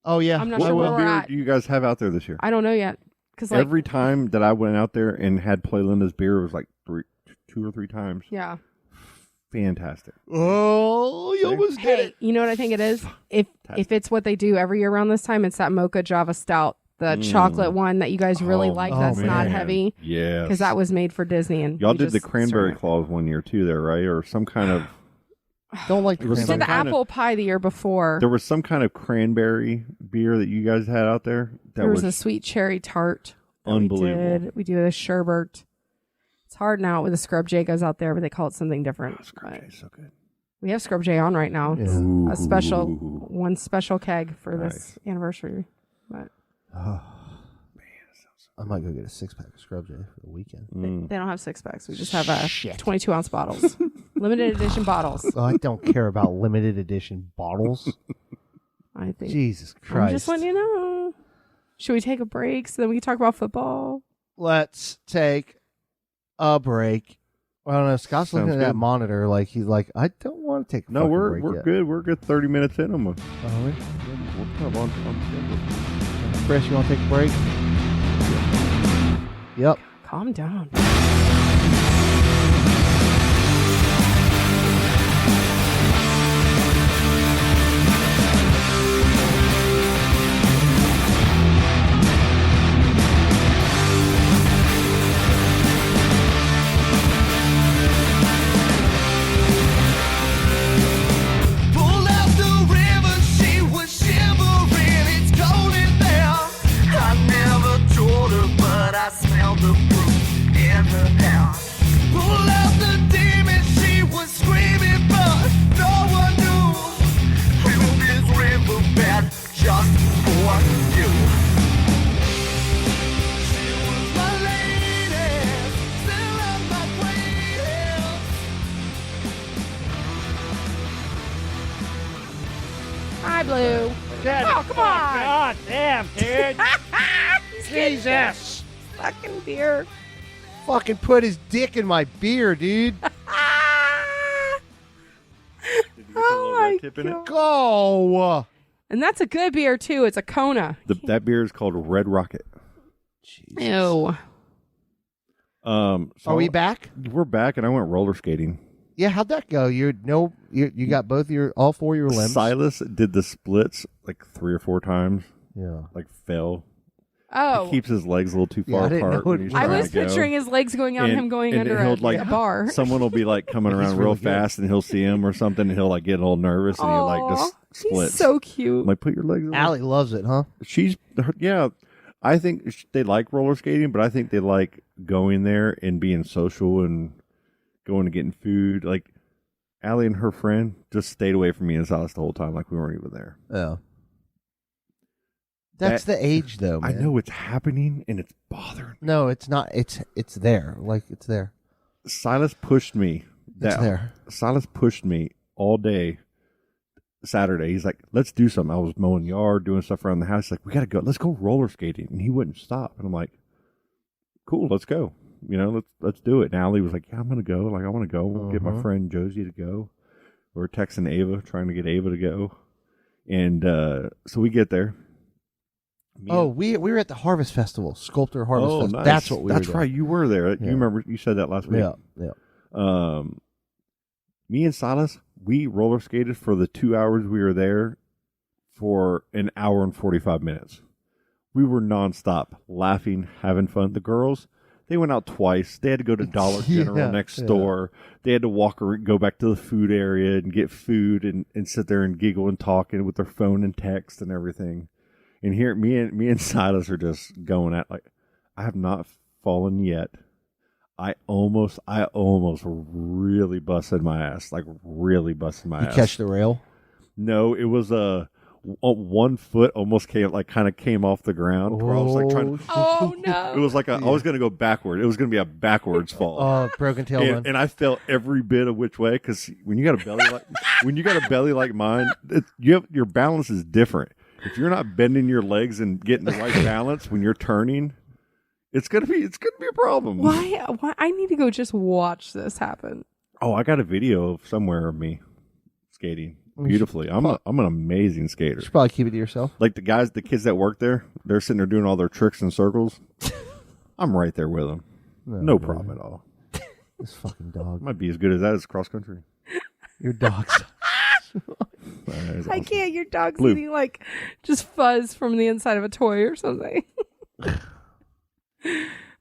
G: Oh yeah.
D: I'm not
B: What,
D: sure where
B: what
D: we're
B: beer
D: at.
B: do you guys have out there this year?
D: I don't know yet. Because like,
B: Every time that I went out there and had Play Linda's beer, it was like 2 or 3 times.
D: yeah.
B: Fantastic.
G: Oh, you almost did
D: Hey,
G: it.
D: you know what I think it is? If it's what they do every year around this time, it's that Mocha Java Stout, the chocolate one that you guys really like.
G: oh,
D: That's not
B: man.
D: heavy
B: Yes.
D: because that was made for Disney. And
B: Y'all
D: we
B: did the
D: just
B: cranberry
D: served it.
B: claws one year too, there, right? Or some kind of
G: Don't like the
B: It was
D: We
B: some
D: did the
B: kind of-
D: apple pie the year before.
B: there was some kind of cranberry beer that you guys had out there. That
D: There was a sweet cherry tart. that
B: unbelievable.
D: We do a sherbet. It's hard now with the Scrub J goes out there, but they call it something different.
B: Scrub
D: But
B: J's so good.
D: we have Scrub J on right now. It's
B: Ooh.
D: a special one special keg for this anniversary. But
G: I might go get a 6-pack of Scrub J for the weekend.
D: they don't have 6-packs. We just have 22-ounce bottles, limited edition bottles.
G: Oh, I don't care about limited edition bottles.
D: I think.
G: Jesus
D: I'm
G: Christ.
D: just letting you know. Should we take a break so that we can talk about football?
G: Let's take a break. I don't know. Scott's looking
B: Sounds
G: at that
B: good.
G: monitor like he's like, I don't want to take a
B: No,
G: fucking
B: we're
G: break
B: we're
G: yet.
B: good. We're good. 30 minutes in.
G: Oh, really?
B: We're kind of on schedule.
G: Chris, you want to take a break? Yep.
D: Calm down.
H: Pulled out the river, she was shivering. It's cold in there. I never told her, but I smelled the proof in her hair. Pulled out the demon, she was screaming, but no one knew. Filled this riverbed just for you. She was my lady, still on my grave.
D: Hi, Blue. Oh, come on.
I: God damn, dude. Jesus.
D: Fucking beer.
G: Fucking put his dick in my beer, dude.
D: Oh, my God.
G: Go.
D: And that's a good beer, too. It's a Kona.
B: That beer is called Red Rocket.
D: Ew.
B: So
G: Are we back?
B: We're back, and I went roller skating.
G: Yeah, how'd that go? You got all 4 of your limbs.
B: Silas did the splits like 3 or 4 times.
G: Yeah.
B: Like fell.
D: Oh.
B: He keeps his legs a little too
G: Yeah,
B: far
G: I didn't
B: apart.
G: know
B: when
G: it
B: he's
G: was-
D: I
B: trying
D: was
B: to go.
D: picturing his legs going out and him going under
B: he'll,
D: a bar.
B: Someone will be like coming
G: He's
B: around real
G: really good.
B: fast, and he'll see him or something, and he'll like get a little nervous, and he'll like just
D: Aw,
B: splits.
D: He's so cute.
B: I'm like, put your legs. in.
G: Allie loves it, huh?
B: Yeah. I think they like roller skating, but I think they like going there and being social and going and getting food. Like Allie and her friend just stayed away from me and Silas the whole time, like we weren't even there.
G: Yeah. That's the age, though, man.
B: I know it's happening, and it's bothering me.
G: No, it's not. It's there. Like, it's there.
B: Silas pushed me.
G: It's there.
B: Silas pushed me all day Saturday. He's like, let's do something. I was mowing yard, doing stuff around the house. He's like, we got to go. Let's go roller skating. And he wouldn't stop. And I'm like, cool, let's go. You know, let's do it. And Allie was like, yeah, I'm going to go. Like, I want to go. We'll get my friend Josie to go. We're texting Ava, trying to get Ava to go. And so we get there.
G: We were at the Harvest Festival, Sculptor Harvest Festival.
B: Nice.
G: That's what we
B: That's
G: were doing.
B: right. You were there.
G: Yeah.
B: You remember, you said that last week.
G: Yeah.
B: Me and Silas, we roller skated for the 2 hours we were there for an hour and 45 minutes. We were nonstop laughing, having fun. The girls, they went out twice. They had to go to Dollar General
G: Yeah,
B: next
G: yeah.
B: door. They had to go back to the food area and get food and sit there and giggle and talk and with their phone and text and everything. And here, me and Silas are just going at like, I have not fallen yet. I almost really busted my ass. Like really busted my
G: You
B: ass.
G: catch the rail?
B: No, it was one foot almost came off the ground. Where I was like trying.
D: Oh, no.
B: It was like I was going to go backward. It was going to be a backwards fall.
G: Oh, broken tailbone.
B: And I felt every bit of which way because when you got a belly like mine, your balance is different. If you're not bending your legs and getting the right balance when you're turning, it's gonna be a problem.
D: Why? I need to go just watch this happen.
B: Oh, I got a video of somewhere of me skating. beautifully. I'm an amazing skater.
G: You should probably keep it to yourself.
B: Like the kids that work there, they're sitting there doing all their tricks and circles. I'm right there with them. No problem at all.
G: This fucking dog.
B: Might be as good as that as cross country.
G: Your dog's.
D: I can't. Your dog's
B: Blue.
D: eating like just fuzz from the inside of a toy or something.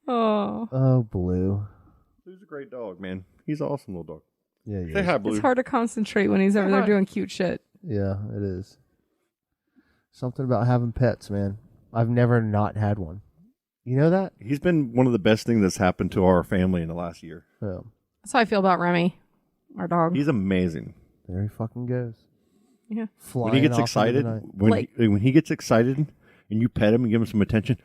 D: Oh.
G: Oh, Blue.
B: Blue's a great dog, man. He's an awesome little dog.
G: Yeah, he
B: Say
G: is.
B: hi, Blue.
D: It's hard to concentrate when he's over there doing cute shit.
G: Yeah, it is. Something about having pets, man. I've never not had one. You know that?
B: He's been one of the best things that's happened to our family in the last year.
G: Yeah.
D: That's how I feel about Remy, our dog.
B: He's amazing.
G: There he fucking goes.
D: Yeah.
G: Flying
B: When he gets
G: off into
B: excited,
G: the night.
B: when he gets excited, and you pet him and give him some attention,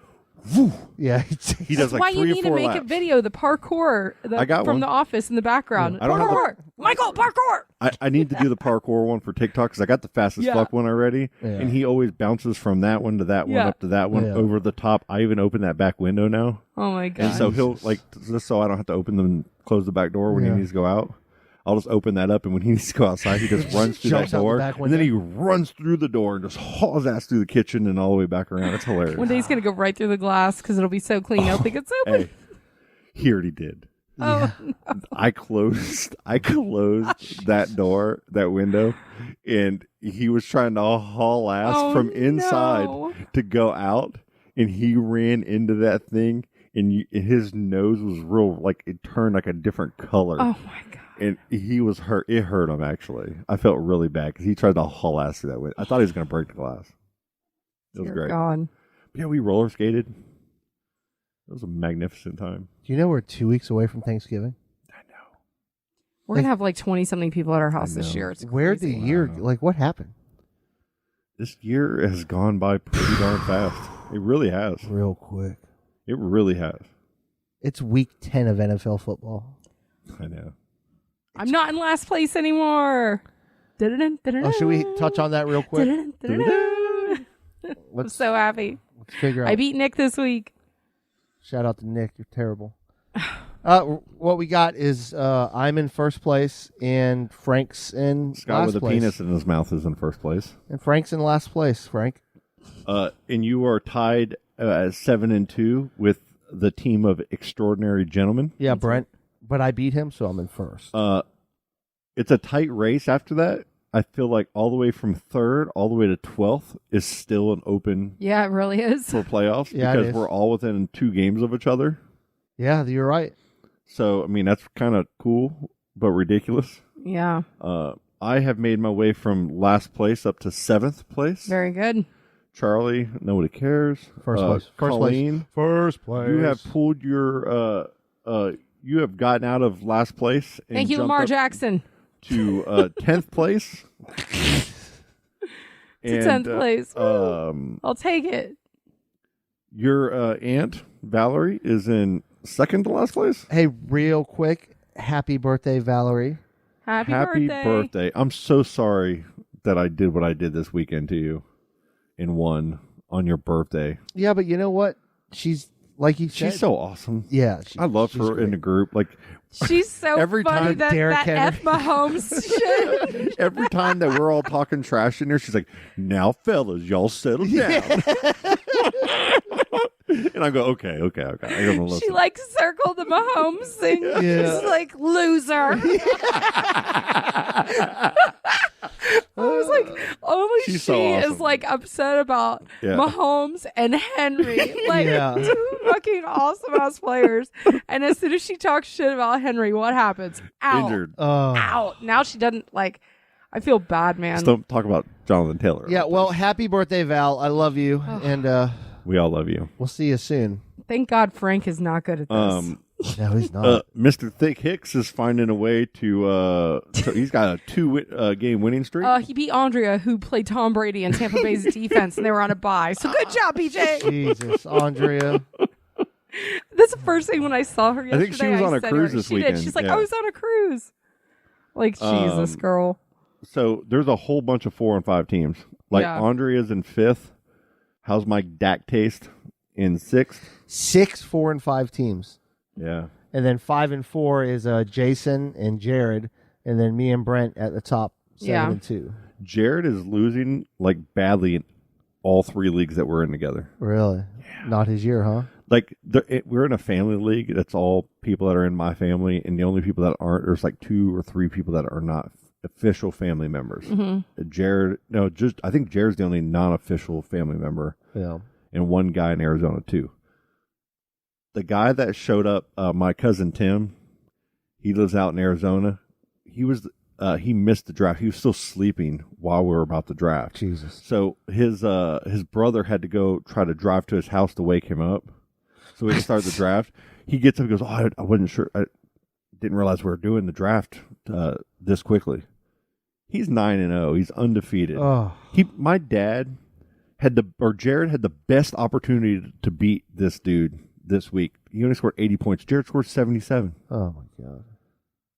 B: woo,
G: Yeah,
B: he does
D: That's why
B: like
D: you
B: 3 or
D: need
B: 4
D: to make
B: laps.
D: a video, the parkour
B: I got
D: from
B: one.
D: The Office in the background.
B: I don't have
D: Parkour! Michael, parkour!
B: I need to do the parkour one for TikTok because I got the fastest
D: Yeah.
B: fuck one already,
G: Yeah.
B: and he always bounces from that one to that one
D: Yeah.
B: up to that one
G: Yeah.
B: over the top. I even open that back window now,
D: Oh my
B: and
D: god.
B: so he'll like just so I don't have to open them and close the back door when
G: Yeah.
B: he needs to go out. I'll just open that up, and when he needs to go outside, he just runs through that
G: Jumps out the
B: door,
G: back
B: and then he
G: window.
B: runs through the door and just hauls ass through the kitchen and all the way back around. It's hilarious.
D: One day he's going to go right through the glass because it'll be so clean. He'll think it's open.
B: Hey, he already did.
D: Oh,
B: I closed that door, that window, and he was trying to haul ass
D: Oh,
B: from inside
D: no.
B: to go out, and he ran into that thing, and his nose was real, like it turned like a different color.
D: Oh my god.
B: And he was hurt. It hurt him, actually. I felt really bad because he tried to haul ass through that window. I thought he was going to break the glass. It was
D: Dear
B: great.
D: God.
B: But yeah, we roller skated. It was a magnificent time.
G: Do you know we're 2 weeks away from Thanksgiving?
D: We're going to have like 20 something people at our house
B: I
D: this
B: know.
D: year. It's
G: Where'd the
D: crazy.
G: year, like, what happened?
B: This year has gone by pretty darn fast. It really has.
G: Real quick.
B: It really has.
G: It's week 10 of NFL football.
B: I know.
D: I'm not in last place anymore.
G: Oh, should we touch on that real quick?
D: I'm
G: Let's,
D: so happy.
G: let's figure out.
D: I beat Nick this week.
G: Shout out to Nick. You're terrible. What we got is I'm in first place and Frank's in
B: Scott
G: last
B: with a
G: place.
B: penis in his mouth is in first place.
G: And Frank's in last place, Frank.
B: And you are tied at 7-2 with the team of extraordinary gentlemen.
G: Yeah, Brent. But I beat him, so I'm in first.
B: It's a tight race after that. I feel like all the way from 3rd all the way to 12th is still an open
D: Yeah, it really is.
B: for playoffs
G: Yeah, it
B: because
G: is.
B: we're all within 2 games of each other.
G: Yeah, you're right.
B: So, I mean, that's kind of cool, but ridiculous.
D: Yeah,
B: I have made my way from last place up to 7th place.
D: very good.
B: Charlie, nobody cares.
G: First place. First
B: Colleen,
G: place. First place.
B: you have pulled your, you have gotten out of last place. And
D: Thank you,
B: jumped
D: Lamar
B: up
D: Jackson.
B: to 10th place.
D: To 10th place.
B: Um,
D: I'll take it.
B: your aunt Valerie is in 2nd to last place.
G: Hey, real quick, happy birthday, Valerie.
D: Happy
B: birthday! I'm so sorry that I did what I did this weekend to you, and won on your birthday.
G: Yeah, but you know what? She's like you said.
B: She's so awesome.
G: Yeah,
B: I love her in the group. Like
D: She's so
B: Every
D: funny
B: time
D: that
G: Derrick
D: F.
G: Henry-
D: Mahomes shit.
B: every time that we're all talking trash in there, she's like, "Now, fellas, y'all settle down." And I go, "Okay." I'm gonna listen.
D: She like circled the Mahomes thing.
G: Yeah.
D: She's like loser. I was like, only
B: She's
D: she
B: so awesome.
D: is like upset about
B: Yeah.
D: Mahomes and Henry, like
G: Yeah.
D: 2 fucking awesome ass players. And as soon as she talks shit about Henry, what happens? Out,
B: Injured.
D: out. Now she doesn't like. I feel bad, man.
B: Just don't talk about Jonathan Taylor.
G: Yeah, well, happy birthday, Val. I love you, and
B: We all love you.
G: we'll see you soon.
D: Thank God Frank is not good at this.
G: No, he's not.
B: Mr. Thick Hicks is finding a way to. He's got a 2-game winning streak.
D: He beat Andrea, who played Tom Brady in Tampa Bay's defense, and they were on a bye. So good job, BJ.
G: Jesus, Andrea.
D: That's the first thing when I saw her yesterday.
B: think she was on a
D: said
B: cruise
D: her-
B: this
D: she
B: weekend,
D: Did. She's like,
B: yeah.
D: I was on a cruise. Like, Jesus, girl.
B: So there's a whole bunch of 4 and 5 teams. Like
D: Yeah.
B: Andrea's in 5th. How's Mike Dak Taste in 6th?
G: 6, 4, and 5 teams,
B: Yeah.
G: and then 5 and 4 is Jason and Jared, and then me and Brent at the top
D: Yeah.
G: 7-2.
B: Jared is losing like badly in all 3 leagues that we're in together.
G: Really? Not his year, huh?
B: Like we're in a family league that's all people that are in my family, and the only people that aren't, there's like 2 or 3 people that are not official family members. I think Jared's the only non-official family member,
G: Yeah.
B: and one guy in Arizona too. The guy that showed up, my cousin Tim, he lives out in Arizona. He missed the draft. He was still sleeping while we were about to draft.
G: Jesus.
B: So his brother had to go try to drive to his house to wake him up, so we could start the draft. He gets up and goes, "Oh, I wasn't sure. I didn't realize we were doing the draft this quickly." He's 9-0. He's undefeated.
G: Oh.
B: My dad Jared had the best opportunity to beat this dude this week. He only scored 80 points. Jared scored 77.
G: Oh, my God.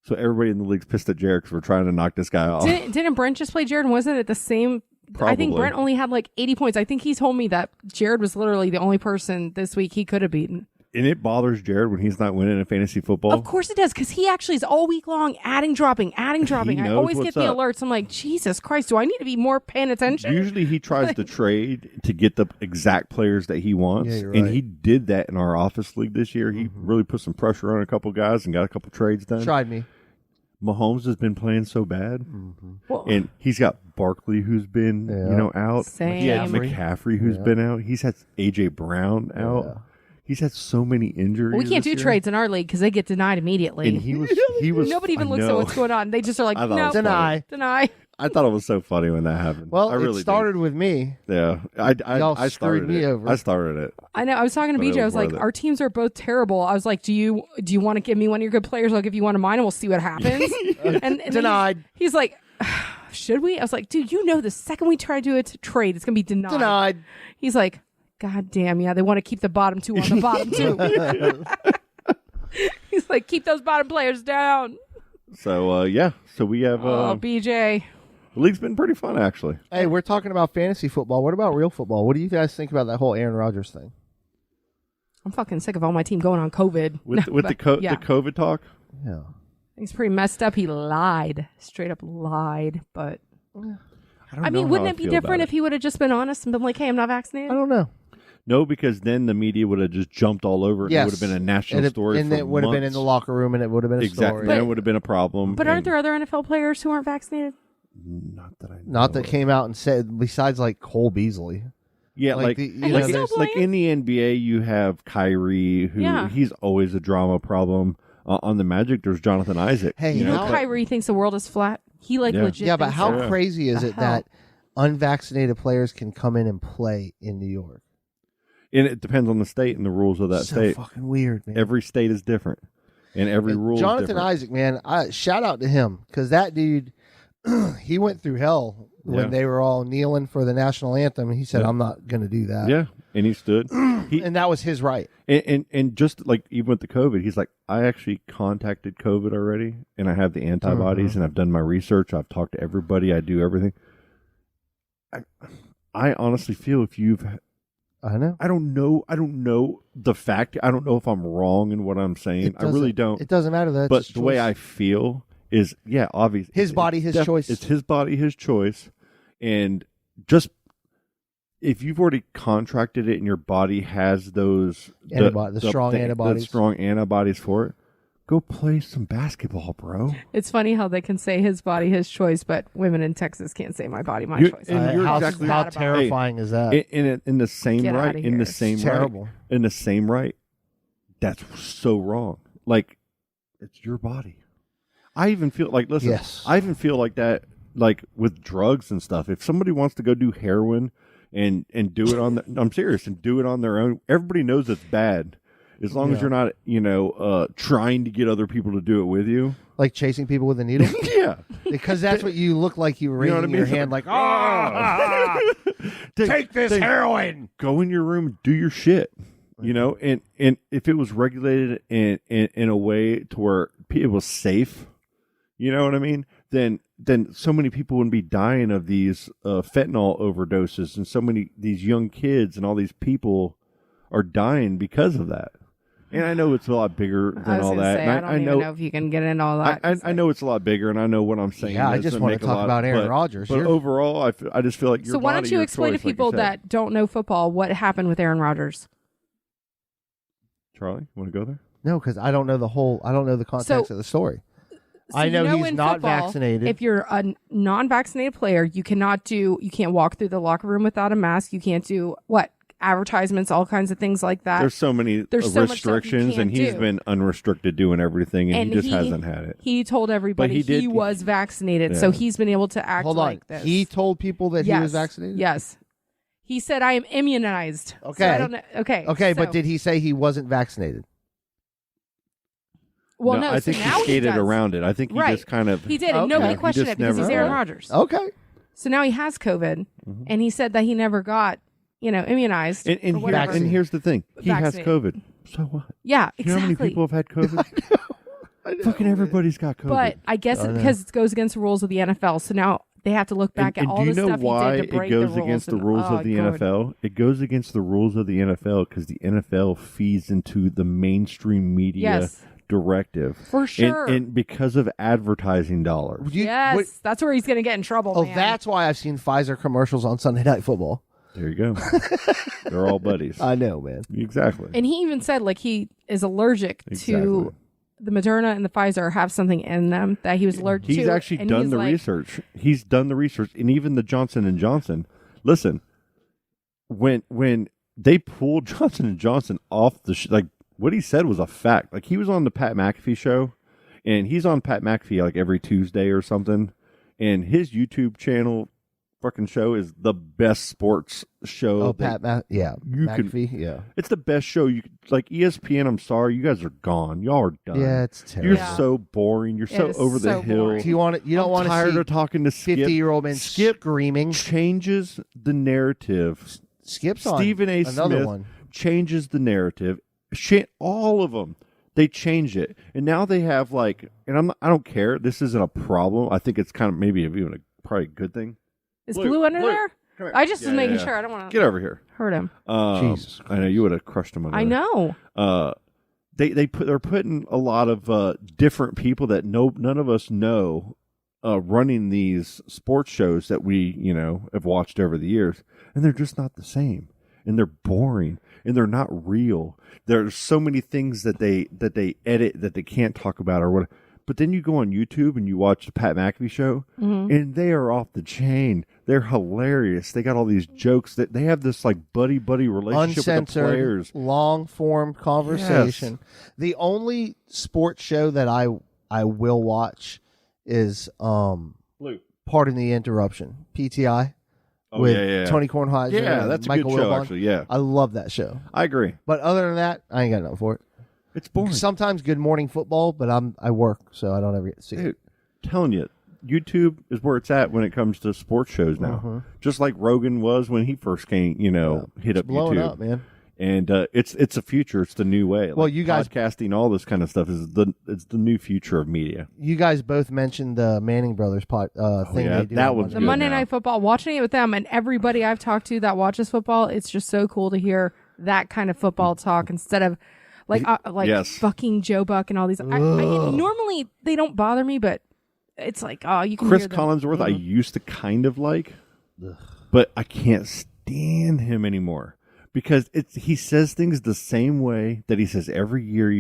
B: So everybody in the league's pissed at Jared because we're trying to knock this guy off.
D: Didn't Brent just play Jared? And wasn't it the same? I think
B: Probably.
D: Brent only had like 80 points. I think he told me that Jared was literally the only person this week he could have beaten.
B: And it bothers Jared when he's not winning in fantasy football.
D: Of course it does, because he actually is all week long adding, dropping. I
B: knows
D: always get
B: what's
D: the
B: up.
D: alerts. I'm like, Jesus Christ, do I need to be more paying attention?
B: Usually he tries to trade to get the exact players that he wants.
G: Yeah, you're
B: And
G: right.
B: he did that in our office league this year. He really put some pressure on a couple guys and got a couple trades done.
G: Tried me.
B: Mahomes has been playing so bad.
D: Well,
B: And he's got Barkley who's been, out.
D: Same.
B: He had McCaffrey who's been out. He's had A.J. Brown out.
G: Yeah.
B: He's had so many injuries.
D: we can't
B: this
D: do
B: year.
D: trades in our league because they get denied immediately.
B: And he was.
D: Nobody even
B: I
D: looks at
B: know.
D: what's going on. They just are like,
B: I thought it
D: no,
B: was funny.
D: deny.
B: I thought it was so funny when that happened.
G: Well,
B: I really
G: it started with me.
B: did. Yeah,
G: Y'all
B: I
G: screwed
B: started
G: me
B: it.
G: over.
B: I started it.
D: I know. I was talking to
B: But it
D: BJ. I
B: was
D: was like,
B: worth it.
D: our teams are both terrible. I was like, do you want to give me one of your good players? I'll give you one of mine, and we'll see what happens. and
G: Denied.
D: He's like, should we? I was like, dude, you know, the second we try to do a trade, it's gonna be denied.
G: Denied.
D: He's like, God damn, yeah, they want to keep the bottom 2 on the bottom 2. He's like, keep those bottom players down.
B: So so we have
D: BJ.
B: the league's been pretty fun actually.
G: Hey, we're talking about fantasy football. What about real football? What do you guys think about that whole Aaron Rodgers thing?
D: I'm fucking sick of all my team going on COVID.
B: With
D: No,
B: with
D: but,
B: the COVID talk.
G: Yeah.
D: He's pretty messed up. He lied, straight up lied. But
B: don't
D: I mean,
B: know
D: wouldn't
B: how
D: it be
B: I feel
D: different
B: about
D: if he would have just been honest and been like, "Hey, I'm not
G: I
D: vaccinated"?
G: don't know.
B: No, because then the media would have just jumped all over it.
G: Yes.
B: It would have been a national
G: And it-
B: story.
G: and
B: for
G: it would have been in
B: months.
G: the locker room, and it would have been a
B: Exactly.
G: story.
B: Then it would have been a problem.
D: But aren't
B: and-
D: there other NFL players who aren't vaccinated?
B: Not that I know.
G: Not that
B: of.
G: came out and said, besides like Cole Beasley.
B: Yeah,
G: like
B: like
G: the- you
D: know,
B: like,
D: there's-
B: like in the NBA, you have Kyrie, who
D: Yeah.
B: he's always a drama problem. On the Magic, there's Jonathan Isaac.
G: Hey,
D: You know,
G: how-
D: Kyrie thinks the world is flat. He like
B: Yeah.
D: legit.
G: Yeah, but
D: thinks
G: how
D: that.
G: crazy is
D: The
G: it
D: hell?
G: that unvaccinated players can come in and play in New York?
B: And it depends on the state and the rules of that
G: so
B: state.
G: fucking weird, man.
B: Every state is different, and every rule.
G: Jonathan
B: is different.
G: Isaac, man, shout out to him because that dude, he went through hell when
B: Yeah.
G: they were all kneeling for the national anthem, and he said,
B: Yeah.
G: "I'm not going to do that."
B: Yeah, and he stood.
G: And that was his right.
B: And just like even with the COVID, he's like, I actually contacted COVID already, and I have the antibodies, and I've done my research. I've talked to everybody. I do everything. I honestly feel if you've,
G: I know.
B: I don't know the fact. I don't know if I'm wrong in what I'm saying.
G: It
B: I really
G: doesn't-
B: don't.
G: It doesn't matter. That's
B: But
G: his
B: the way
G: choice.
B: I feel is, yeah, obviously,
G: His body, his choice.
B: It's his body, his choice, and just. If you've already contracted it and your body has those
G: The strong antibodies.
B: the strong antibodies for it, go play some basketball, bro.
D: It's funny how they can say his body, his choice, but women in Texas can't say my body, my
B: You-
D: choice.
B: and you're
G: how,
B: exactly
G: how
B: right.
G: terrifying is that?
B: In the same
D: Get
B: right,
D: outta
B: in the
D: here.
B: same
G: It's
B: right,
G: terrible.
B: in the same right. That's so wrong. Like, it's your body. I even feel like listen.
G: Yes.
B: I even feel like that. Like with drugs and stuff. If somebody wants to go do heroin and do it on, I'm serious, and do it on their own. Everybody knows it's bad. As long as you're not, trying to get other people to do it with you.
G: Like chasing people with a needle?
B: Yeah.
G: Because that's what you look like. You were
B: You know
G: raising
B: what I mean?
G: your hand like,
B: Ah!
G: take this heroin.
B: Go in your room and do your shit. And if it was regulated in a way to where it was safe, you know what I mean? Then so many people wouldn't be dying of these fentanyl overdoses, and so many these young kids and all these people are dying because of that. And I know it's a lot bigger
D: I
B: than
D: was
B: all
D: gonna
B: that.
D: say,
B: And
D: I don't even know if you can get into all that.
B: I know it's a lot bigger, and I know what I'm saying.
G: Yeah, I
B: doesn't
G: just want to
B: make a
G: talk
B: lot,
G: about Aaron
B: but-
G: Rodgers.
B: But
G: You're-
B: overall, I just feel like your
D: So why
B: body,
D: don't you
B: your
D: explain
B: choice,
D: to
B: like you
D: people
B: said.
D: that don't know football what happened with Aaron Rodgers?
B: Charlie, want to go there?
G: No, because I don't know the context of the story.
D: So
G: I know,
D: you
G: he's
D: in
G: not
D: football,
G: vaccinated.
D: If you're a non-vaccinated player, you can't walk through the locker room without a mask. You can't do advertisements, all kinds of things like that.
B: There's so many
D: There's so much stuff you
B: restrictions, and
D: can't
B: he's
D: do.
B: been unrestricted doing everything, and he just hasn't had it.
D: He told everybody
B: But he did-
D: was vaccinated, so
B: Yeah.
D: he's been able to act
G: Hold on.
D: like this.
G: He told people that he was vaccinated?
D: Yes. He said, I am immunized. So
G: Okay.
D: I don't know. Okay.
G: Okay,
D: so-
G: but did he say he wasn't vaccinated?
D: Well, no,
B: I
D: so
B: think
D: now
B: he skated
D: does.
B: around it. I think he
D: Right.
B: just kind of
D: He did, and nobody
B: He
D: questioned
B: just
D: it because he's
B: never-
D: Aaron Rodgers.
G: Okay.
D: So now he has COVID, and he said that he never got, immunized.
B: And,
D: or
B: and,
D: whatever.
B: here's the thing: he has
D: Vaccinated.
B: COVID. So what?
D: Yeah,
B: You know how many
D: exactly.
B: people have had COVID? Fucking everybody's got COVID.
D: But I guess because it goes against the rules of the NFL, so now they have to look back
B: and
D: at all
B: do you
D: the
B: know
D: stuff
B: why
D: he did to break
B: it goes
D: the rules.
B: against the
D: and-
B: rules
D: oh,
B: of the
D: God.
B: NFL? It goes against the rules of the NFL because the NFL feeds into the mainstream media
D: Yes.
B: directive.
D: For sure.
B: And because of advertising dollars.
D: Yes, that's where he's going to get in trouble.
G: Oh,
D: man.
G: that's why I've seen Pfizer commercials on Sunday Night Football.
B: There you go. They're all buddies.
G: I know, man.
B: Exactly.
D: And he even said he is allergic
B: Exactly.
D: to the Moderna and the Pfizer have something in them that he was allergic to.
B: He's actually
D: and
B: done
D: he's
B: the
D: like,
B: research. He's done the research, and even the Johnson and Johnson. Listen, when they pulled Johnson and Johnson off the what he said was a fact. Like he was on the Pat McAfee show, and he's on Pat McAfee like every Tuesday or something, and his YouTube channel. Fucking show is the best sports show.
G: Oh, Pat, yeah,
B: you can-
G: McAfee, yeah.
B: It's the best show. You like ESPN. I'm sorry, you guys are gone. Y'all are done.
G: Yeah, it's terrible.
B: You're
G: Yeah.
B: so boring. You're so
D: is
B: over the
D: so
B: hill.
D: boring.
G: Do you want it? You don't
B: I'm
G: want to
B: tired
G: see
B: of talking to Skip.
G: 50-year-old men
B: Skip
G: screaming.
B: changes the narrative.
G: Skip's on
B: Stephen A.
G: another
B: Smith
G: one.
B: changes the narrative. All of them. They change it, and now they have I don't care. This isn't a problem. I think it's kind of maybe even probably a good thing.
D: Is
B: Luke,
D: Blue under
B: Luke,
D: there?
B: come here.
D: I just
B: Yeah,
D: was making
B: yeah.
D: sure. I don't want to
B: Get over here.
D: hurt him.
G: Jesus
B: I know you would have crushed him. Under
D: I
B: there.
D: know.
B: They're putting a lot of different people that none of us know running these sports shows that we have watched over the years, and they're just not the same, and they're boring, and they're not real. There's so many things that they edit that they can't talk about or what. But then you go on YouTube and you watch the Pat McAfee show, and they are off the chain. They're hilarious. They got all these jokes that they have this buddy relationship with the
G: Uncensored,
B: players.
G: long form conversation. The only sports show that I will watch is
B: Blue.
G: Pardon the Interruption, PTI.
B: Oh,
G: with
B: yeah.
G: Tony Kornheiser.
B: Yeah,
G: and
B: that's a
G: Michael
B: good show,
G: Wilbon.
B: actually, yeah.
G: I love that show.
B: I agree.
G: But other than that, I ain't got nothing for it.
B: It's boring.
G: Sometimes Good Morning Football, but I work, so I don't ever get to see it.
B: Dude, telling you, YouTube is where it's at when it comes to sports shows now. Just like Rogan was when he first came, hit up
G: blowing
B: YouTube.
G: up, man.
B: And it's a future. It's the new way.
G: Well, you guys-
B: podcasting, all this kind of stuff it's the new future of media.
G: You guys both mentioned the Manning Brothers thing
B: yeah,
G: they do.
B: that
G: on
B: was
G: Monday.
D: The
B: good
D: Monday
B: now.
D: Night Football, watching it with them and everybody I've talked to that watches football, it's just so cool to hear that kind of football talk instead of
B: Yes.
D: fucking Joe Buck and all these. Normally they don't bother me, but it's like, oh, you can
B: Chris
D: hear them.
B: Collinsworth, I used to kind of like, but I can't stand him anymore because he says things the same way that he says every year.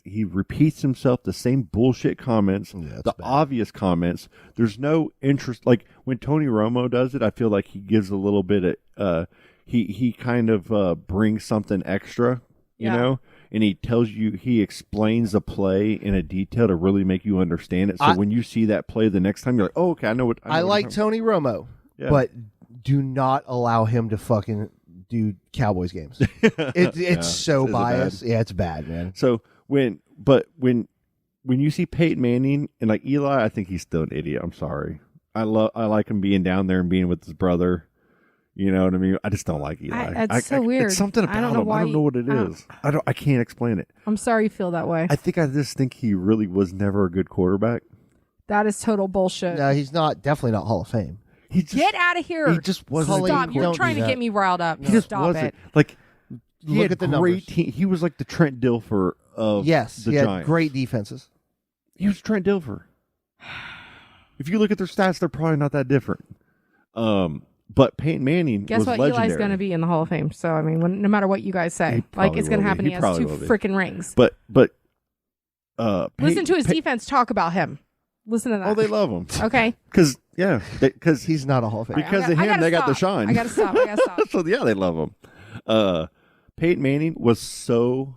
B: He repeats himself, the same bullshit comments, the obvious comments. There's no interest. Like when Tony Romo does it, I feel like he gives a little bit of, he kind of brings something extra, you
D: Yeah.
B: know? And he explains a play in a detail to really make you understand it. So when you see that play the next time, you're like, oh, okay, I know what.
G: I like Tony Romo,
B: Yeah.
G: but do not allow him to fucking do Cowboys games. It's so
B: Is it
G: biased.
B: bad?
G: Yeah, it's bad, man.
B: So when you see Peyton Manning and like Eli, I think he's still an idiot. I'm sorry. I like him being down there and being with his brother. You know what I mean? I just don't like Eli.
D: It's so weird.
B: It's something
D: I
B: about
D: don't know
B: him.
D: why
B: I don't know what it
D: I don't-
B: is. I can't explain it.
D: I'm sorry you feel that way.
B: I just think he really was never a good quarterback.
D: That is total bullshit.
G: No, he's definitely not Hall of Fame.
B: He just,
D: Get out of here.
B: he just wasn't.
G: Colleen,
D: Stop. You're
G: don't
D: trying
G: do
D: to
G: that.
D: get me riled up.
B: He just
D: Stop
B: wasn't.
D: it.
B: Like He
G: look
B: had
G: at the
B: great
G: numbers.
B: He was like the Trent Dilfer of
G: Yes,
B: the
G: he had
B: Giants.
G: great defenses.
B: He was Trent Dilfer. If you look at their stats, they're probably not that different. But Peyton Manning
D: Guess
B: was
D: what?
B: legendary.
D: Eli's going to be in the Hall of Fame. So I mean, no matter what you guys say, like it's going to happen. He has
B: probably
D: 2
B: will be.
D: freaking rings.
B: But
D: Listen to his defense talk about him. Listen to that.
B: Oh, they love him.
D: Okay.
B: Because
G: he's not a Hall of Fame.
B: Because of him, they got the shine.
D: I gotta stop.
B: So yeah, they love him. Peyton Manning was so.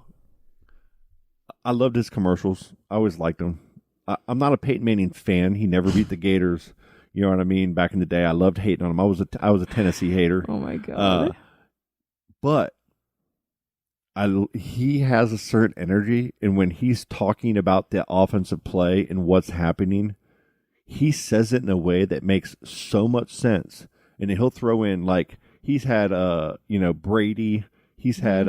B: I loved his commercials. I always liked him. I'm not a Peyton Manning fan. He never beat the Gators. You know what I mean? Back in the day, I loved hating on him. I was a Tennessee hater.
D: Oh my god!
B: But he has a certain energy, and when he's talking about the offensive play and what's happening, he says it in a way that makes so much sense. And he'll throw in like he's had Brady. He's had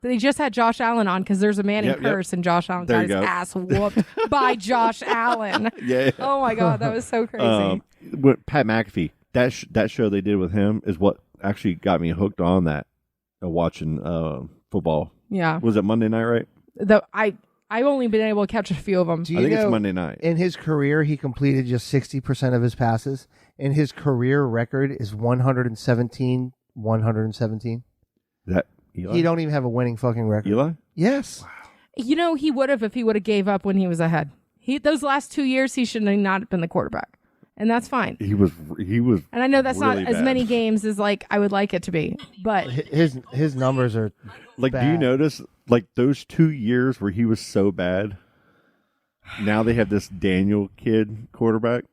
D: They just had Josh Allen on because there's a Manning curse and Josh Allen got his ass whooped by Josh Allen.
B: Yeah.
D: Oh my god, that was so crazy.
B: With Pat McAfee, that show they did with him is what actually got me hooked on that watching football.
D: Yeah.
B: Was it Monday night, right?
D: I've only been able to catch a few of them.
B: I think it's Monday night.
G: In his career, he completed just 60% of his passes, and his career record is 117.
B: That Eli?
G: He don't even have a winning fucking record.
B: Eli?
G: Yes.
D: You know, he would have if he would have gave up when he was ahead. Those last 2 years, he should have not been the quarterback, and that's fine.
B: He was.
D: And I know that's
B: really
D: not as
B: bad.
D: many games as like I would like it to be, but
G: His numbers are
B: Like,
G: bad.
B: do you notice like those 2 years where he was so bad? Now they have this Daniel kid quarterback,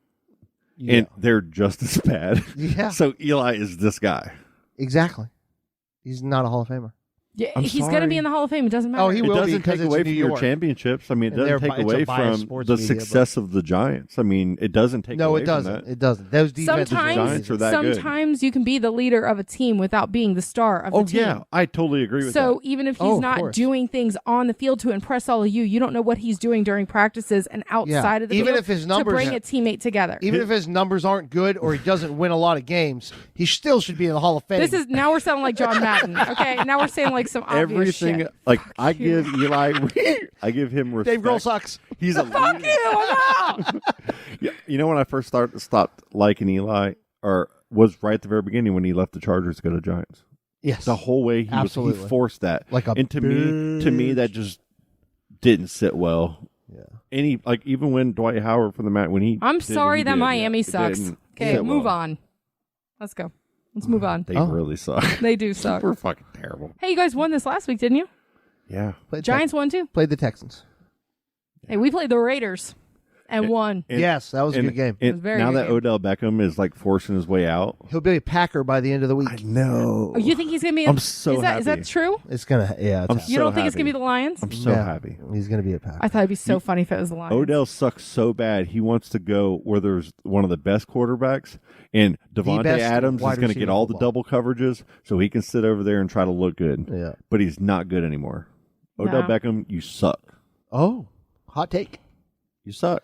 B: and they're just as bad.
G: Yeah.
B: So Eli is this guy.
G: Exactly. He's not a Hall of Famer.
D: yeah,
B: I'm
D: he's going to
B: sorry.
D: be in the Hall of Fame. It doesn't matter.
G: Oh, he
B: It
G: will be
B: doesn't
G: because
B: take
G: it's
B: away
G: New
B: from your
G: York.
B: championships. I mean, it
G: And
B: doesn't
G: they're
B: take
G: it's a
B: away
G: biased
B: from
G: sports
B: the
G: media,
B: success of the Giants. I mean, it doesn't take
G: No,
B: away
G: it
B: from
G: doesn't.
B: that.
G: It doesn't. Those defenses
B: Giants are that good.
D: Sometimes you can be the leader of a team without being the star of the
B: Oh
D: team.
B: yeah, I totally agree with
D: So
B: that.
D: even if
G: Oh,
D: he's
G: of
D: not
G: course.
D: doing things on the field to impress all of you, you don't know what he's doing during practices and outside of the
G: Even
D: field
G: if his
D: to
G: numbers-
D: bring a teammate together.
G: Even if his numbers aren't good or he doesn't win a lot of games, he still should be in the Hall of Fame.
D: This is now we're sounding like John Madden. Okay, now we're saying like some obvious
B: Everything
D: shit.
B: like I give Eli, I give him respect.
G: Dave Grohl sucks.
B: He's a
D: Fuck
B: leader.
D: you! I'm out.
B: Yeah, you know when I first stopped liking Eli, or was right at the very beginning when he left the Chargers to go to Giants.
G: Yes.
B: The whole way he
G: Absolutely.
B: forced that.
G: Like a
B: and to me that just didn't sit well.
G: Yeah.
B: Even when Dwight Howard from the mat when he
D: I'm
B: did
D: sorry
B: what he
D: that
B: did,
D: Miami
B: it
D: sucks.
B: didn't
D: Okay,
B: sit
D: move
B: well.
D: on. Let's go. Let's move on.
B: They
G: Oh.
B: really suck.
D: They do suck.
B: We're fucking terrible.
D: Hey, you guys won this last week, didn't you?
B: Yeah.
D: Giants won too.
G: Played the Texans.
D: Hey, we played the Raiders and won.
G: Yes, that was a good game.
D: It was a very
B: now
D: good
B: that
D: game.
B: Odell Beckham is like forcing his way out.
G: He'll be a Packer by the end of the week.
B: No.
D: Oh, you think he's gonna be?
B: I'm so
D: is that
B: happy.
D: true?
G: It's gonna, yeah. It's
B: I'm
G: happening.
D: You
B: so
D: don't think it's gonna be
B: happy.
D: the Lions?
B: I'm so
G: Yeah.
B: happy.
G: He's gonna be a Packer.
D: I thought it'd be so funny if it was the Lions.
B: Odell sucks so bad. He wants to go where there's one of the best quarterbacks, and Devontae
G: best
B: Adams
G: wide
B: is going to
G: receiver
B: get all
G: in
B: the
G: football.
B: double coverages, so he can sit over there and try to look good.
G: Yeah.
B: But he's not good anymore. Odell
D: No.
B: Beckham, you suck.
G: Oh, hot take.
B: You suck.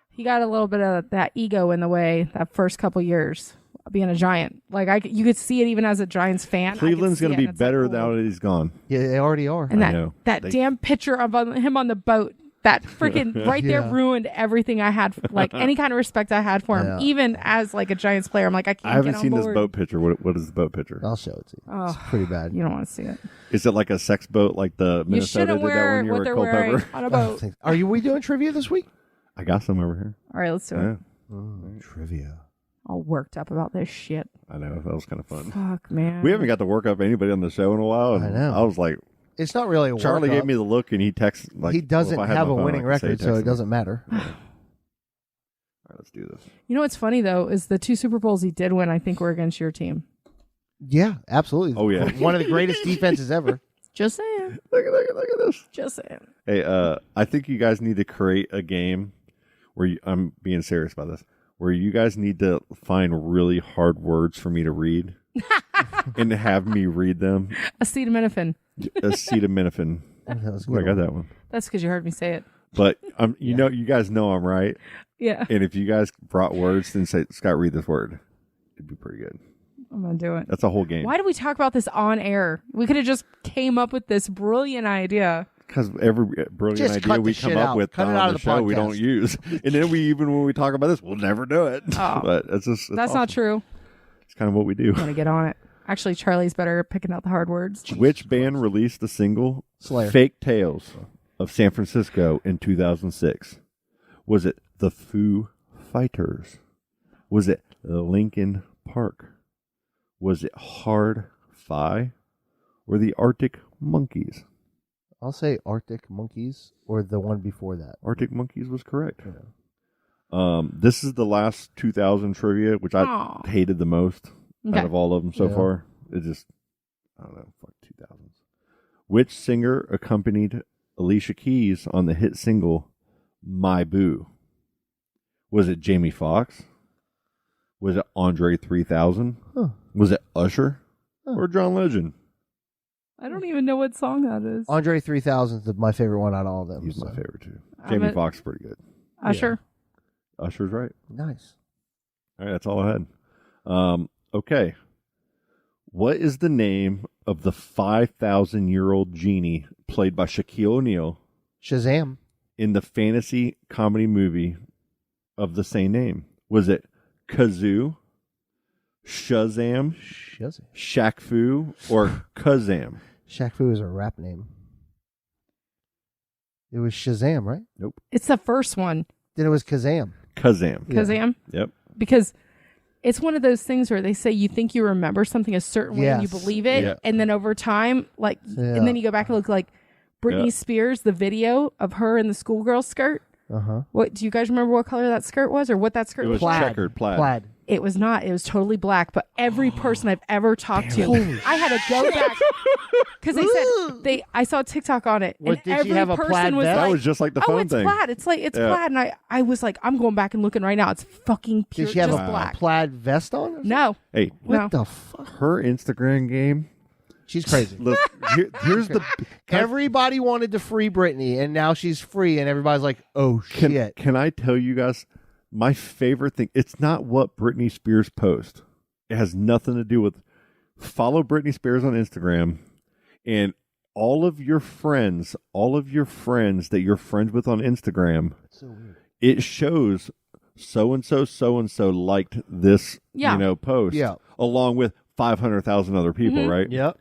D: He got a little bit of that ego in the way that first couple years of being a Giant. Like you could see it even as a Giants fan.
B: Cleveland's
D: going to
B: be better now that he's gone.
G: Yeah, they already are.
D: And
B: I know.
D: that
B: They-
D: damn picture of him on the boat, that freaking right there
G: Yeah.
D: ruined everything I had, like any kind of respect I had for him,
G: Yeah.
D: even as like a Giants player. I'm like, I can't
B: I haven't
D: get on
B: seen
D: board.
B: this boat picture. What is the boat picture?
G: I'll show it to you.
D: Oh,
G: It's pretty bad.
D: You don't want to see it.
B: Is it like a sex boat like the
D: You
B: Minnesota
D: shouldn't
B: did that
D: wear
B: one year
D: what
B: with
D: they're
B: Culpepper?
D: wearing on a boat.
G: Are we doing trivia this week?
B: I got some over here.
D: All right, let's do it.
B: Yeah,
G: Trivia.
D: All worked up about this shit.
B: I know. That was kind of fun.
D: Fuck, man.
B: We haven't got to work up anybody on the show in a while. And
G: I know.
B: I was like,
G: It's not really a
B: Charlie
G: workup.
B: gave me the look, and he texted. Like,
G: he doesn't
B: well, if I had
G: have
B: my
G: a
B: phone,
G: winning
B: I could say he
G: record, so
B: texted
G: it
B: me.
G: doesn't matter.
B: All right, let's do this.
D: You know what's funny though is the 2 Super Bowls he did win. I think were against your team.
G: Yeah, absolutely.
B: Oh, yeah.
G: One of the greatest defenses ever.
D: Just saying.
B: Look at this.
D: Just saying.
B: Hey, I think you guys need to create a game where I'm being serious about this, where you guys need to find really hard words for me to read and have me read them.
D: Acetaminophen.
B: Acetaminophen.
G: That was a
B: Ooh, I
G: good
B: got
G: one.
B: that one.
D: That's because you heard me say it.
B: But you know, you guys know I'm right.
D: Yeah.
B: And if you guys brought words, then say, Scott, read this word. It'd be pretty good.
D: I'm gonna do it.
B: That's a whole game.
D: Why do we talk about this on air? We could have just came up with this brilliant idea.
B: Because every brilliant
G: Just
B: idea
G: cut
B: we
G: the
B: come
G: shit
B: up
G: out.
B: with
G: Cut it
B: on
G: out
B: the
G: of the
B: show, we
G: podcast.
B: don't use. And then when we talk about this, we'll never do it.
D: Oh.
B: But it's just
D: That's not true.
B: It's kind of what we do.
D: I'm gonna get on it. Actually, Charlie's better at picking out the hard words.
B: Which band released the single
G: Slayer.
B: "Fake Tales of San Francisco" in 2006? Was it the Foo Fighters? Was it Linkin Park? Was it Hard Fi? Or the Arctic Monkeys?
G: I'll say Arctic Monkeys or the one before that.
B: Arctic Monkeys was correct. This is the last 2000 trivia, which I
D: Aw.
B: hated the most
D: Okay.
B: out of all of them so
G: Yeah.
B: far. It just, I don't know, fuck 2000s. Which singer accompanied Alicia Keys on the hit single "My Boo"? Was it Jamie Foxx? Was it Andre 3000?
G: Huh.
B: Was it Usher?
G: Huh.
B: Or John Legend?
D: I don't even know what song that is.
G: Andre 3000 is my favorite one out of all of them.
B: He's my
G: so.
B: favorite too.
D: I'm
B: Jamie
D: a-
B: Foxx is pretty good.
D: Usher.
B: Usher's right.
G: Nice.
B: All right, that's all I had. Okay. What is the name of the 5,000-year-old genie played by Shaquille O'Neal
G: Shazam.
B: in the fantasy comedy movie of the same name? Was it Kazoo, Shazam,
G: Shazam.
B: Shaq Fu, or Kazam?
G: Shaq Fu is a rap name. It was Shazam, right?
D: It's the first one.
G: Then it was Kazam.
B: Kazam.
D: Kazam.
B: Yep.
D: Because it's one of those things where they say you think you remember something a certain way and you
G: Yes.
D: believe it,
B: Yeah.
D: and then over time, like,
G: Yeah.
D: and then you go back and look like Britney
B: Yeah.
D: Spears, the video of her in the schoolgirl skirt.
G: Uh-huh.
D: What do you guys remember? What color that skirt was, or what that skirt
B: It was
D: was?
B: checkered plaid.
G: Plaid.
D: It was not. It was totally black. But every person I've ever talked to, I had to go back because they said I saw a TikTok on it,
G: What,
D: and
G: did she
D: every
G: have a
D: person
G: plaid
D: was
G: vest?
B: That
D: like,
B: was just like the
D: "Oh,
B: phone
D: it's
B: thing.
D: plaid. It's like it's
B: Yeah.
D: plaid." And I was like, "I'm going back and looking right now. It's fucking pure,
G: Did she have
D: just
G: a
D: black."
G: plaid vest on? or something?
D: No,
B: Hey,
G: What
D: No.
G: the fuck?
B: her Instagram game.
G: She's crazy.
B: Look, here's the.
G: Everybody wanted to free Britney, and now she's free, and everybody's like, "Oh shit!"
B: Can I tell you guys my favorite thing? It's not what Britney Spears posts. It has nothing to do with. Follow Britney Spears on Instagram, and all of your friends that you're friends with on Instagram,
G: so weird.
B: it shows so and so liked this
D: Yeah.
B: post,
G: Yeah.
B: along with 500,000 other people, right?
G: Yep.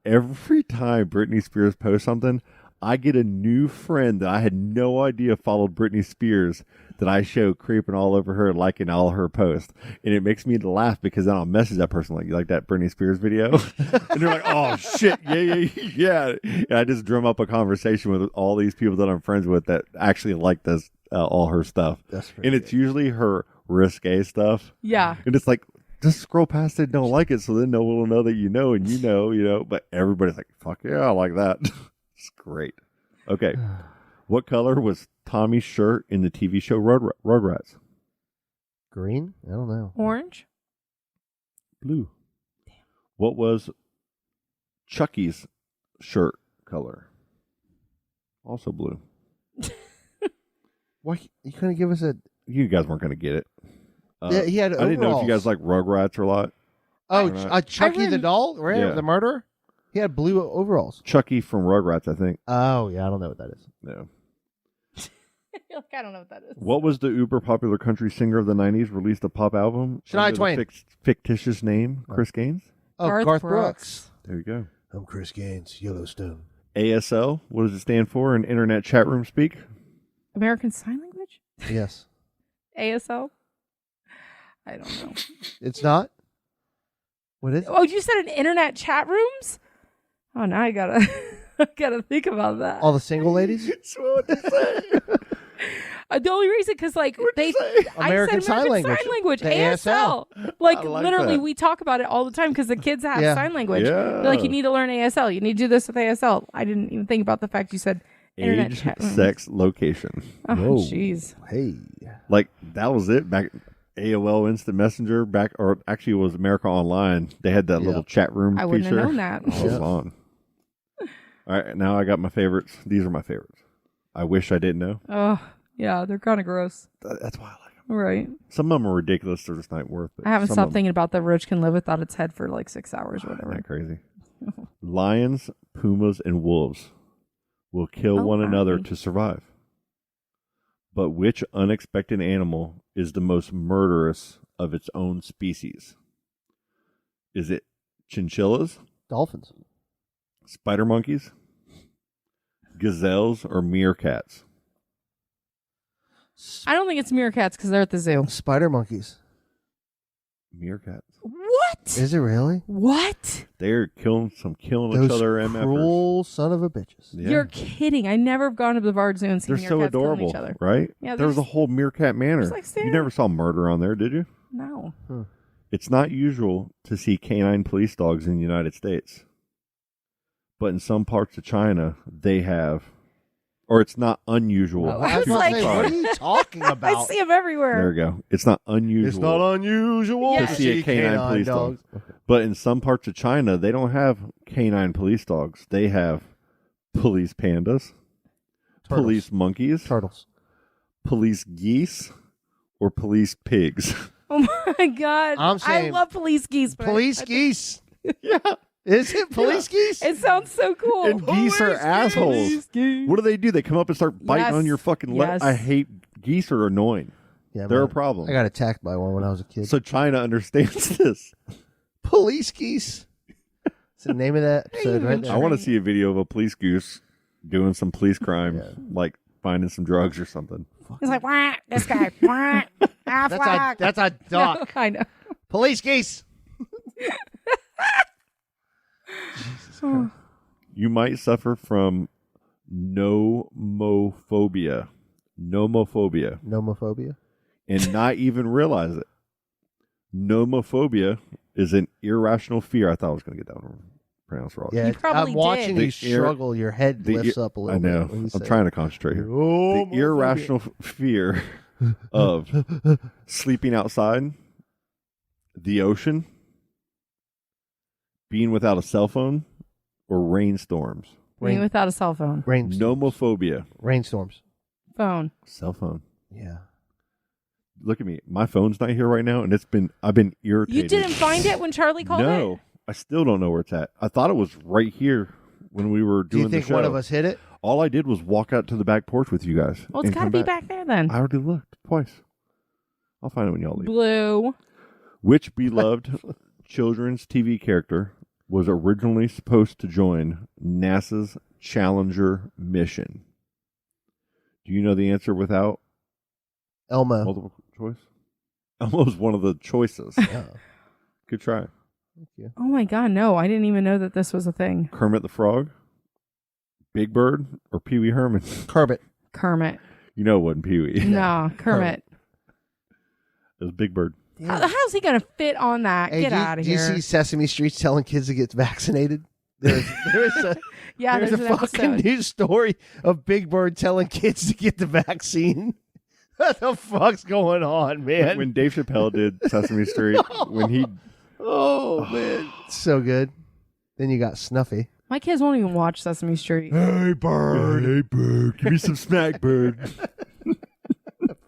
B: Every time Britney Spears posts something, I get a new friend that I had no idea followed Britney Spears that I show creeping all over her, liking all her posts. And it makes me laugh because then I'll message that person like, "You like that Britney Spears video?" And they're like, "Oh, shit, yeah. And I just drum up a conversation with all these people that I'm friends with that actually like this, all her stuff.
G: That's pretty
B: And it's usually her risque stuff.
D: yeah,
B: And it's like, just scroll past it, don't like it, so then no one will know that you know, and you know. But everybody's like, "Fuck yeah, I like that." It's great. Okay. What color was Tommy's shirt in the TV show Rugrats?
G: Green? I don't know.
D: orange.
B: Blue. What was Chucky's shirt color? Also blue.
G: Why you couldn't give us a?
B: You guys weren't going to get it.
G: Yeah, he had
B: I didn't know if you
G: overalls.
B: guys like Rugrats or a lot.
G: Oh,
B: Right.
G: Chucky the doll, right?
B: Yeah.
G: The murderer. He had blue overalls.
B: Chucky from Rugrats, I think.
G: Oh yeah, I don't know what that is.
B: No.
D: I don't know what that is.
B: What was the uber popular country singer of the 90s? Released a pop album?
G: Shania
B: under the
G: Twain.
B: Fictitious name, Chris Gaines?
G: Oh,
D: Garth
G: Garth
D: Brooks.
G: Brooks.
B: There you go.
G: I'm Chris Gaines, Yellowstone.
B: ASL, what does it stand for in internet chat room speak?
D: American Sign Language.
G: Yes,
D: ASL. I don't know.
G: it's not. What is?
D: Oh, you said in internet chat rooms? Oh, now I gotta gotta think about that.
G: All the single ladies.
D: The only reason, because like they,
G: American
D: I said
G: Sign
D: American
G: Language.
D: Sign Language,
G: The
D: ASL. Like,
B: I like
D: literally,
B: that.
D: we talk about it all the time because the kids have
G: Yeah.
D: sign language.
B: Yeah.
D: They're like, you need to learn ASL. You need to do this with ASL. I didn't even think about the fact you said internet
B: Age,
D: chat room.
B: sex, location.
D: Oh,
G: Whoa.
D: jeez.
G: Hey.
B: Like, that was it back. AOL Instant Messenger back, or actually it was America Online. They had that
G: Yeah.
B: little chat room
D: I wouldn't have
B: feature.
D: known that.
B: Oh, it was on. All right, now I got my favorites. These are my favorites. I wish I didn't know.
D: Oh, yeah, they're kind of gross.
B: That's why I like them.
J: Right.
B: Some of them are ridiculous. They're just not worth it.
J: I haven't
B: Some
J: stopped
B: of them-
J: thinking about the roach can live without its head for like 6 hours or
B: Isn't
J: whatever.
B: that crazy? Lions, pumas, and wolves will kill
J: Oh,
B: one another
J: my.
B: to survive. But which unexpected animal is the most murderous of its own species? Is it chinchillas,
G: Dolphins.
B: spider monkeys, gazelles, or meerkats?
J: I don't think it's meerkats because they're at the zoo.
G: Spider monkeys.
B: Meerkats.
J: What?
G: Is it really?
J: What?
B: They're killing each
G: Those
B: other. MFers.
G: cruel son of a bitches.
B: Yeah.
J: You're kidding. I never have gone to the Bard Zoo and seen
B: They're so
J: meerkats killing
B: adorable,
J: each other.
B: right?
J: Yeah,
B: there was a
J: there's-
B: whole meerkat manor.
J: like
B: You never saw murder on there, did you?
J: No.
B: It's not usual to see canine police dogs in the United States. But in some parts of China, they have, or it's not unusual.
G: I was
J: was like-
G: what are you talking
J: I
G: about?
J: see them everywhere.
B: There we go. It's not unusual.
G: It's not unusual
J: Yeah.
B: to see a canine police dog. But in some parts of China, they don't have canine police dogs. They have police pandas,
G: Turtles.
B: police monkeys,
G: Turtles.
B: police geese, or police pigs.
J: Oh my god!
G: I'm saying
J: I love police geese. But
G: Police
J: I
G: geese.
B: Yeah.
G: Is it police geese?
J: It sounds so cool.
B: And geese are assholes. What do? They come up and start biting
J: Yes.
B: on your fucking leg.
J: Yes.
B: I hate geese are annoying.
G: Yeah,
B: They're
G: man.
B: a problem.
G: I got attacked by one when I was a kid.
B: So China understands this.
G: Police geese. It's the name of that episode right there.
B: I want to see a video of a police goose doing some police crime, like finding some drugs or something.
J: He's like, wah, this guy, wah,
G: That's a duck.
J: I know.
G: Police geese.
B: You might suffer from nomophobia. Nomophobia.
G: Nomophobia.
B: And not even realize it. Nomophobia is an irrational fear. I thought I was going to get that one pronounced wrong.
G: Yeah,
J: probably
G: I'm watching
J: did.
G: you struggle. Your head lifts up a little
B: I know.
G: bit. when you
B: I'm
G: say
B: trying
G: it.
B: to concentrate here.
G: Nomophobia.
B: The irrational fear of sleeping outside, the ocean, being without a cell phone, or rainstorms.
J: Being without a cell phone.
B: Nomophobia.
G: Rainstorms.
J: Phone.
B: Cell phone.
G: Yeah.
B: Look at me. My phone's not here right now, and I've been irritated.
J: You didn't find it when Charlie called
B: No,
J: it?
B: I still don't know where it's at. I thought it was right here when we were
G: Do
B: doing
G: you think
B: the show.
G: one of us hit it?
B: All I did was walk out to the back porch with you guys.
J: Well, it's
B: and
J: got to
B: come
J: be back there then.
B: I already looked twice. I'll find it when y'all leave.
J: Blue.
B: Which beloved children's TV character was originally supposed to join NASA's Challenger mission? Do you know the answer without
G: Elmo.
B: multiple choice? Elmo was one of the choices.
G: Yeah.
B: Good try.
G: Thank you.
J: Oh my god, no. I didn't even know that this was a thing.
B: Kermit the Frog, Big Bird, or Pee Wee Herman?
G: Kermit.
J: Kermit.
B: You know it wasn't Pee Wee.
J: No, Kermit.
B: It was Big Bird.
J: How's he going to fit on that?
G: Hey,
J: Get out of
G: do you
J: here.
G: see Sesame Street telling kids to get vaccinated? There's a
J: Yeah,
G: there's
J: there's
G: a
J: an
G: fucking
J: episode.
G: news story of Big Bird telling kids to get the vaccine. What the fuck's going on, man?
B: When Dave Chappelle did Sesame Street, when he
G: Oh man, so good. Then you got Snuffy.
J: My kids won't even watch Sesame Street.
B: Hey bird, hey bird, give me some snack, bird.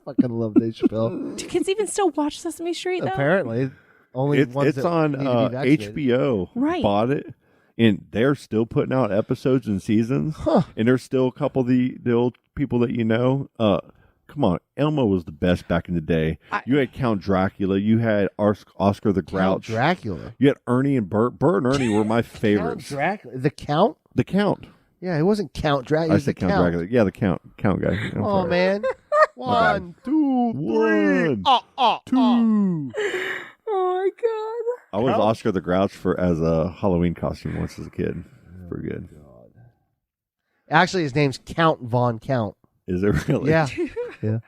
G: Fucking love Dave Chappelle.
J: Do kids even still watch Sesame Street, though?
G: Apparently, only
B: It's
G: ones that
B: on
G: need to be vaccinated.
B: HBO.
J: Right.
B: Bought it, and they're still putting out episodes and seasons.
G: Huh.
B: And there's still a couple of the old people that you know. Come on, Elmo was the best back in the day. You had Count Dracula. You had Oscar the
G: Count
B: Grouch.
G: Dracula.
B: You had Ernie and Bert. Bert and Ernie were my
G: Count
B: favorites.
G: Dracula. The Count?
B: The Count.
G: Yeah, it wasn't Count Dracula.
B: I said Count Dracula. Yeah, the Count guy. I'm
G: Oh
B: sorry.
G: man.
B: bad.
G: 1, 2, 3.
B: One, two.
J: Oh my god.
B: I was Oscar the Grouch as a Halloween costume once as a kid. Pretty good.
G: Actually, his name's Count Von Count.
B: Is it really?
G: Yeah. Yeah.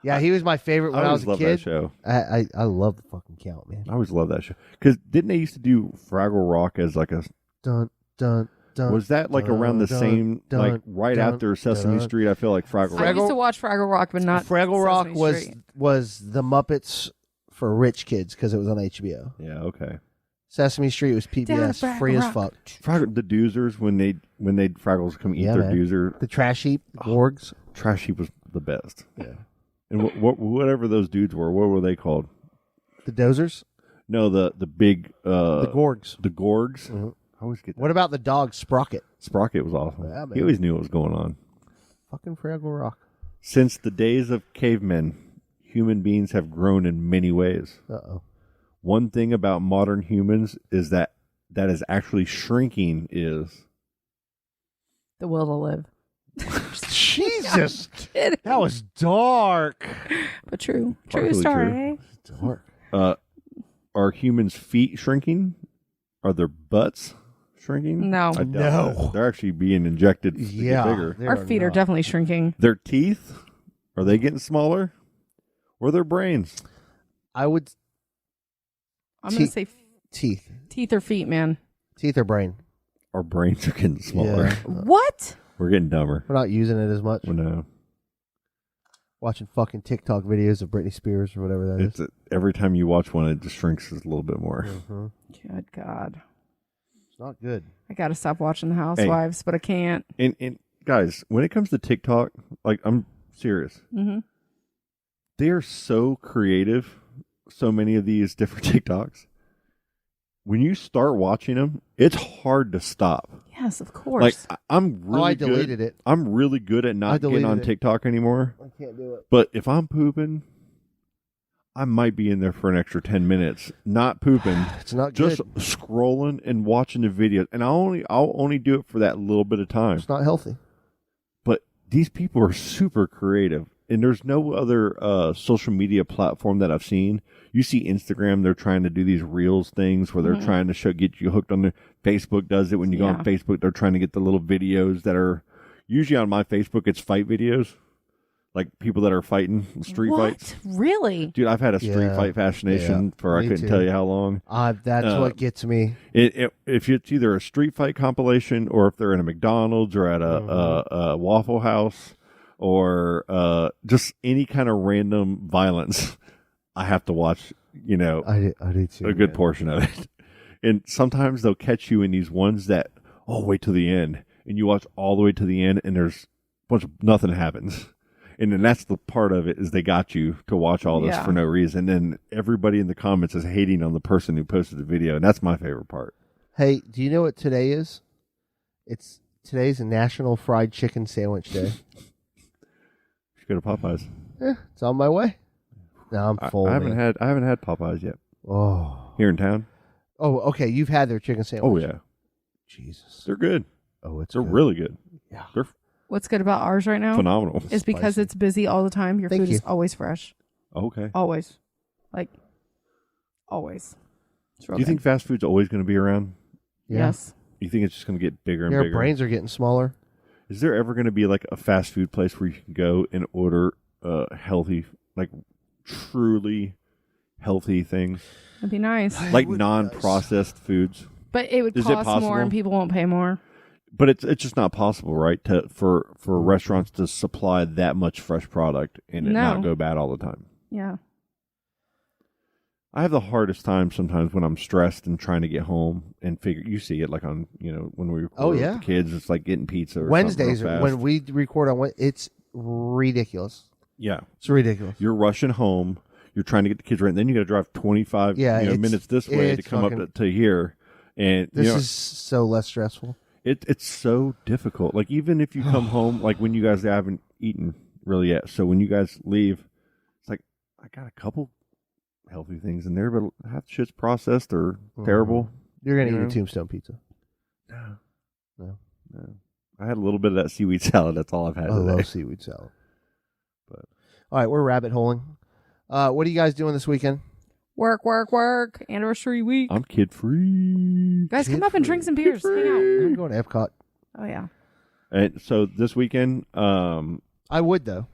G: Yeah, he was my favorite when I was
B: always
G: a
B: loved
G: kid.
B: that show.
G: I love the fucking Count, man.
B: I always loved that show. Because didn't they used to do Fraggle Rock as like a...
G: Dun, dun, dun.
B: Was that like around the
G: dun,
B: same...
G: dun,
B: like right
G: dun,
B: after Sesame
G: dun.
B: Street, I feel like Fraggle
J: I
B: Rock.
J: used to watch Fraggle Rock, but not
G: Fraggle Rock
J: Sesame Street.
G: was the Muppets for rich kids because it was on HBO.
B: Yeah, okay.
G: Sesame Street was PBS,
J: Fraggle
G: free as
J: Rock.
G: fuck.
B: Fraggle, the Doozers, when they Fraggles come eat
G: Yeah,
B: their
G: man.
B: Doozer.
G: The Trash Heap, the Gorgs.
B: Trash Heap was the best.
G: Yeah.
B: And whatever those dudes were, what were they called?
G: The Dozers?
B: No, the big
G: The Gorgs.
B: The Gorgs.
G: Mhm.
B: I always get that.
G: What about the dog Sprocket?
B: Sprocket was awesome.
G: Yeah, man.
B: He always knew what was going on.
G: Fucking Fraggle Rock.
B: Since the days of cavemen, human beings have grown in many ways.
G: Uh-oh.
B: One thing about modern humans is that is actually shrinking is
J: The will to live.
G: Jesus.
J: Kidding.
G: That was dark.
J: But true.
B: Partially
J: True story.
G: Dark.
B: Are humans' feet shrinking? Are their butts shrinking?
J: No.
B: I doubt
G: No.
B: that. They're actually being injected to
G: Yeah.
B: get bigger.
G: They
J: Our feet are
G: not.
J: definitely shrinking.
B: Their teeth, are they getting smaller? Or their brains?
G: I would
J: I'm going to say
G: teeth.
J: teeth or feet, man.
G: Teeth or brain.
B: Our brains are getting smaller.
G: Yeah.
J: What?
B: We're getting dumber.
G: We're not using it as much.
B: Well, no.
G: Watching fucking TikTok videos of Britney Spears or whatever that is.
B: Every time you watch one, it just shrinks a little bit more.
G: Mhm.
J: Good God.
G: It's not good.
J: I got to stop watching The Housewives, but I can't.
B: And guys, when it comes to TikTok, like, I'm serious.
J: Mm-hmm.
B: They are so creative, so many of these different TikToks. When you start watching them, it's hard to stop.
J: Yes, of course.
B: Like, I'm really
G: I
B: good.
G: deleted it.
B: I'm really good at not getting on
G: deleted it.
B: TikTok anymore.
G: I can't do it.
B: But if I'm pooping, I might be in there for an extra 10 minutes, not pooping,
G: It's not
B: just
G: good.
B: scrolling and watching the videos. And I'll only do it for that little bit of time.
G: It's not healthy.
B: But these people are super creative. And there's no other social media platform that I've seen. You see Instagram, they're trying to do these Reels things where they're trying to get you hooked on there. Facebook does it. When you go on Facebook, they're trying to get the little videos that are usually on my Facebook, it's fight videos. Like people that are fighting street fights.
J: Really?
B: Dude, I've had a street fight fascination for I
G: Me
B: couldn't
G: too.
B: tell you how long.
G: That's what gets me.
B: If it's either a street fight compilation or if they're in a McDonald's or at a Waffle House or just any kind of random violence, I have to watch,
G: I do too.
B: a good portion of it. And sometimes they'll catch you in these ones that, wait till the end. And you watch all the way to the end and there's a bunch of nothing happens. And then that's the part of it is they got you to watch all this for no reason. And then everybody in the comments is hating on the person who posted the video. And that's my favorite part.
G: Hey, do you know what today is? Today's National Fried Chicken Sandwich Day.
B: You should go to Popeyes.
G: It's on my way. No, I'm full.
B: I haven't
G: man.
B: had Popeyes yet.
G: Oh.
B: Here in town.
G: Oh, okay. You've had their chicken sandwich.
B: Oh yeah.
G: Jesus.
B: They're good.
G: Oh,
B: They're really good.
G: Yeah.
B: They're
J: What's good about ours right now
B: phenomenal.
J: is because it's busy all the time. Your
G: Thank
J: food
G: you.
J: is always fresh.
B: Okay.
J: Always. Like, always. It's real
B: Do you
J: good.
B: think fast food's always going to be around?
G: Yeah.
J: Yes.
B: You think it's just going to get bigger and
G: Their
B: bigger?
G: brains are getting smaller.
B: Is there ever going to be like a fast food place where you can go and order healthy, like truly healthy things,
J: It'd be nice.
B: like non-processed foods?
J: But it would
B: Is it
J: cost
B: possible?
J: more and people won't pay more.
B: But it's just not possible, right? For restaurants to supply that much fresh product and it
J: No.
B: not go bad all the time.
J: Yeah.
B: I have the hardest time sometimes when I'm stressed and trying to get home and figure. You see it like on when we record with the kids, it's like getting pizza. Or
G: Wednesdays
B: something real
G: when
B: fast.
G: we record on it's ridiculous.
B: Yeah,
G: it's ridiculous.
B: You're rushing home. You're trying to get the kids right, and then you got to drive 25
G: it's-
B: minutes this way to
G: it's
B: come
G: fucking-
B: up to here. And
G: This is so less stressful.
B: it's so difficult. Like even if you come home, like when you guys haven't eaten really yet, so when you guys leave, it's like I got a couple healthy things in there, but half the shit's processed or terrible.
G: You're gonna
B: you
G: eat
B: know?
G: a Tombstone pizza.
B: No. I had a little bit of that seaweed salad. That's all I've had
G: I
B: today.
G: love seaweed salad. But all right, we're rabbit holing. What are you guys doing this weekend?
J: Work, work, work. Anniversary week.
B: I'm kid free.
J: Guys, come up and drink some beers. Hang out.
G: I'm going to Epcot.
J: Oh, yeah.
B: And so this weekend,
G: I would though.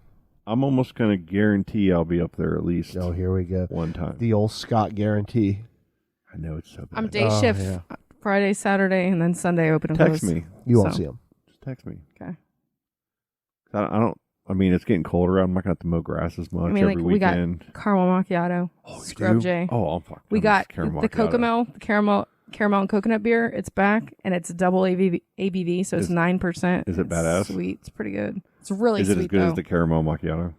B: I'm almost going to guarantee I'll be up there at least.
G: Oh, here we go.
B: One time.
G: The old Scott guarantee.
B: I know it's so bad.
J: I'm day shift Friday, Saturday, and then Sunday open and
B: Text
J: close.
B: me.
G: You won't
J: So.
G: see him.
B: Just text me.
J: Okay.
B: I don't. I mean, it's getting colder. I'm not going to have to mow grass as much
J: I mean,
B: every
J: like, we got
B: weekend.
J: caramel macchiato, Scrub
B: do?
J: J.
B: Oh, I'm fucking.
J: We got
B: caramel
J: the
B: macchiato.
J: caramel and coconut beer. It's back, and it's double ABV, so it's 9%.
B: Is it
J: It's
B: badass?
J: Sweet. It's pretty good. It's really
B: Is it
J: sweet,
B: as good
J: though.
B: as the caramel macchiato?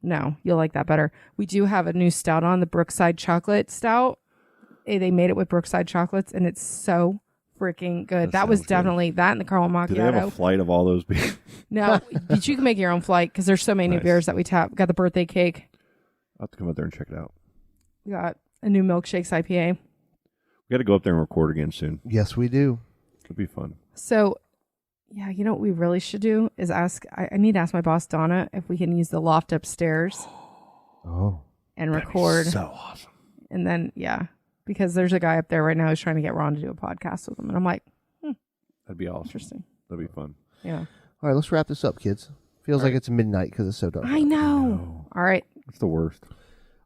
J: No, you'll like that better. We do have a new stout on, the Brookside Chocolate Stout. They made it with Brookside chocolates, and it's so freaking good. That was definitely that and the caramel macchiato.
B: Do they have a flight of all those beers?
J: No, but you can make your own flight because there's so many new beers that we tap. Got the birthday cake.
B: I'll have to come out there and check it out.
J: We got a new milkshakes IPA.
B: We got to go up there and record again soon.
G: Yes, we do.
B: It'll be fun.
J: So, yeah, you know what we really should do is ask. I need to ask my boss Donna if we can use the loft upstairs.
G: Oh,
J: and record.
B: So awesome.
J: And then because there's a guy up there right now who's trying to get Ron to do a podcast with him, and I'm like,
B: that'd be awesome.
J: Interesting.
B: That'd be fun.
J: Yeah.
G: All right, let's wrap this up, kids. Feels like it's midnight because it's so dark.
J: I know. All right.
B: It's the worst.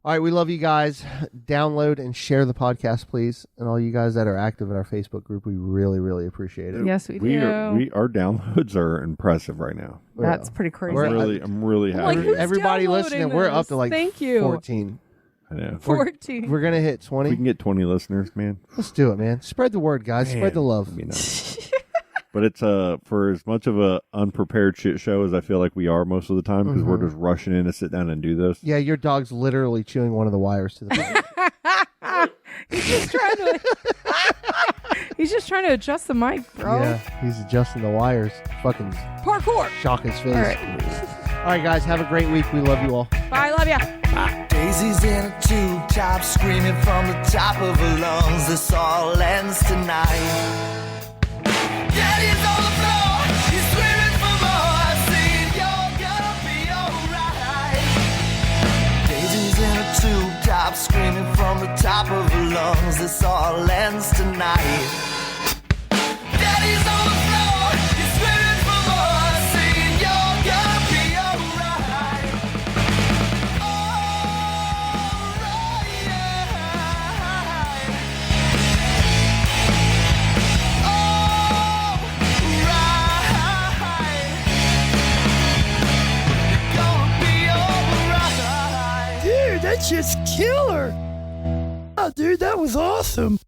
G: All right, we love you guys. Download and share the podcast, please. And all you guys that are active in our Facebook group, we really, really appreciate it.
J: Yes, we do.
B: Our downloads are impressive right now.
J: That's pretty crazy.
B: I'm really happy.
J: Like, who's
G: Everybody
J: downloading
G: listening, we're up to
J: this?
G: like
J: Thank you.
G: 14.
B: I know.
J: 14.
G: We're going to hit 20.
B: We can get 20 listeners, man.
G: Let's do it, man. Spread the word, guys. Spread the love.
B: That'd be nice. But it's for as much of a unprepared shit show as I feel like we are most of the time because we're just rushing in to sit down and do this.
G: Yeah, your dog's literally chewing one of the wires to the mic.
J: He's just trying to adjust the mic, bro.
G: Yeah, he's adjusting the wires. Fucking
J: Parkour.
G: shock his face.
J: All right.
G: All right, guys, have a great week. We love you all.
J: Bye. Love ya.
H: Daisies in a tube top, screaming from the top of her lungs. This all ends tonight. Daddy's on the floor, he's screaming for more. Saying you're gonna be alright. Daisies in a tube top, screaming from the top of her lungs. This all ends tonight. Daddy's on the floor, he's screaming for more. Saying you're gonna be alright.
I: Dude, that's just killer. Oh, dude, that was awesome.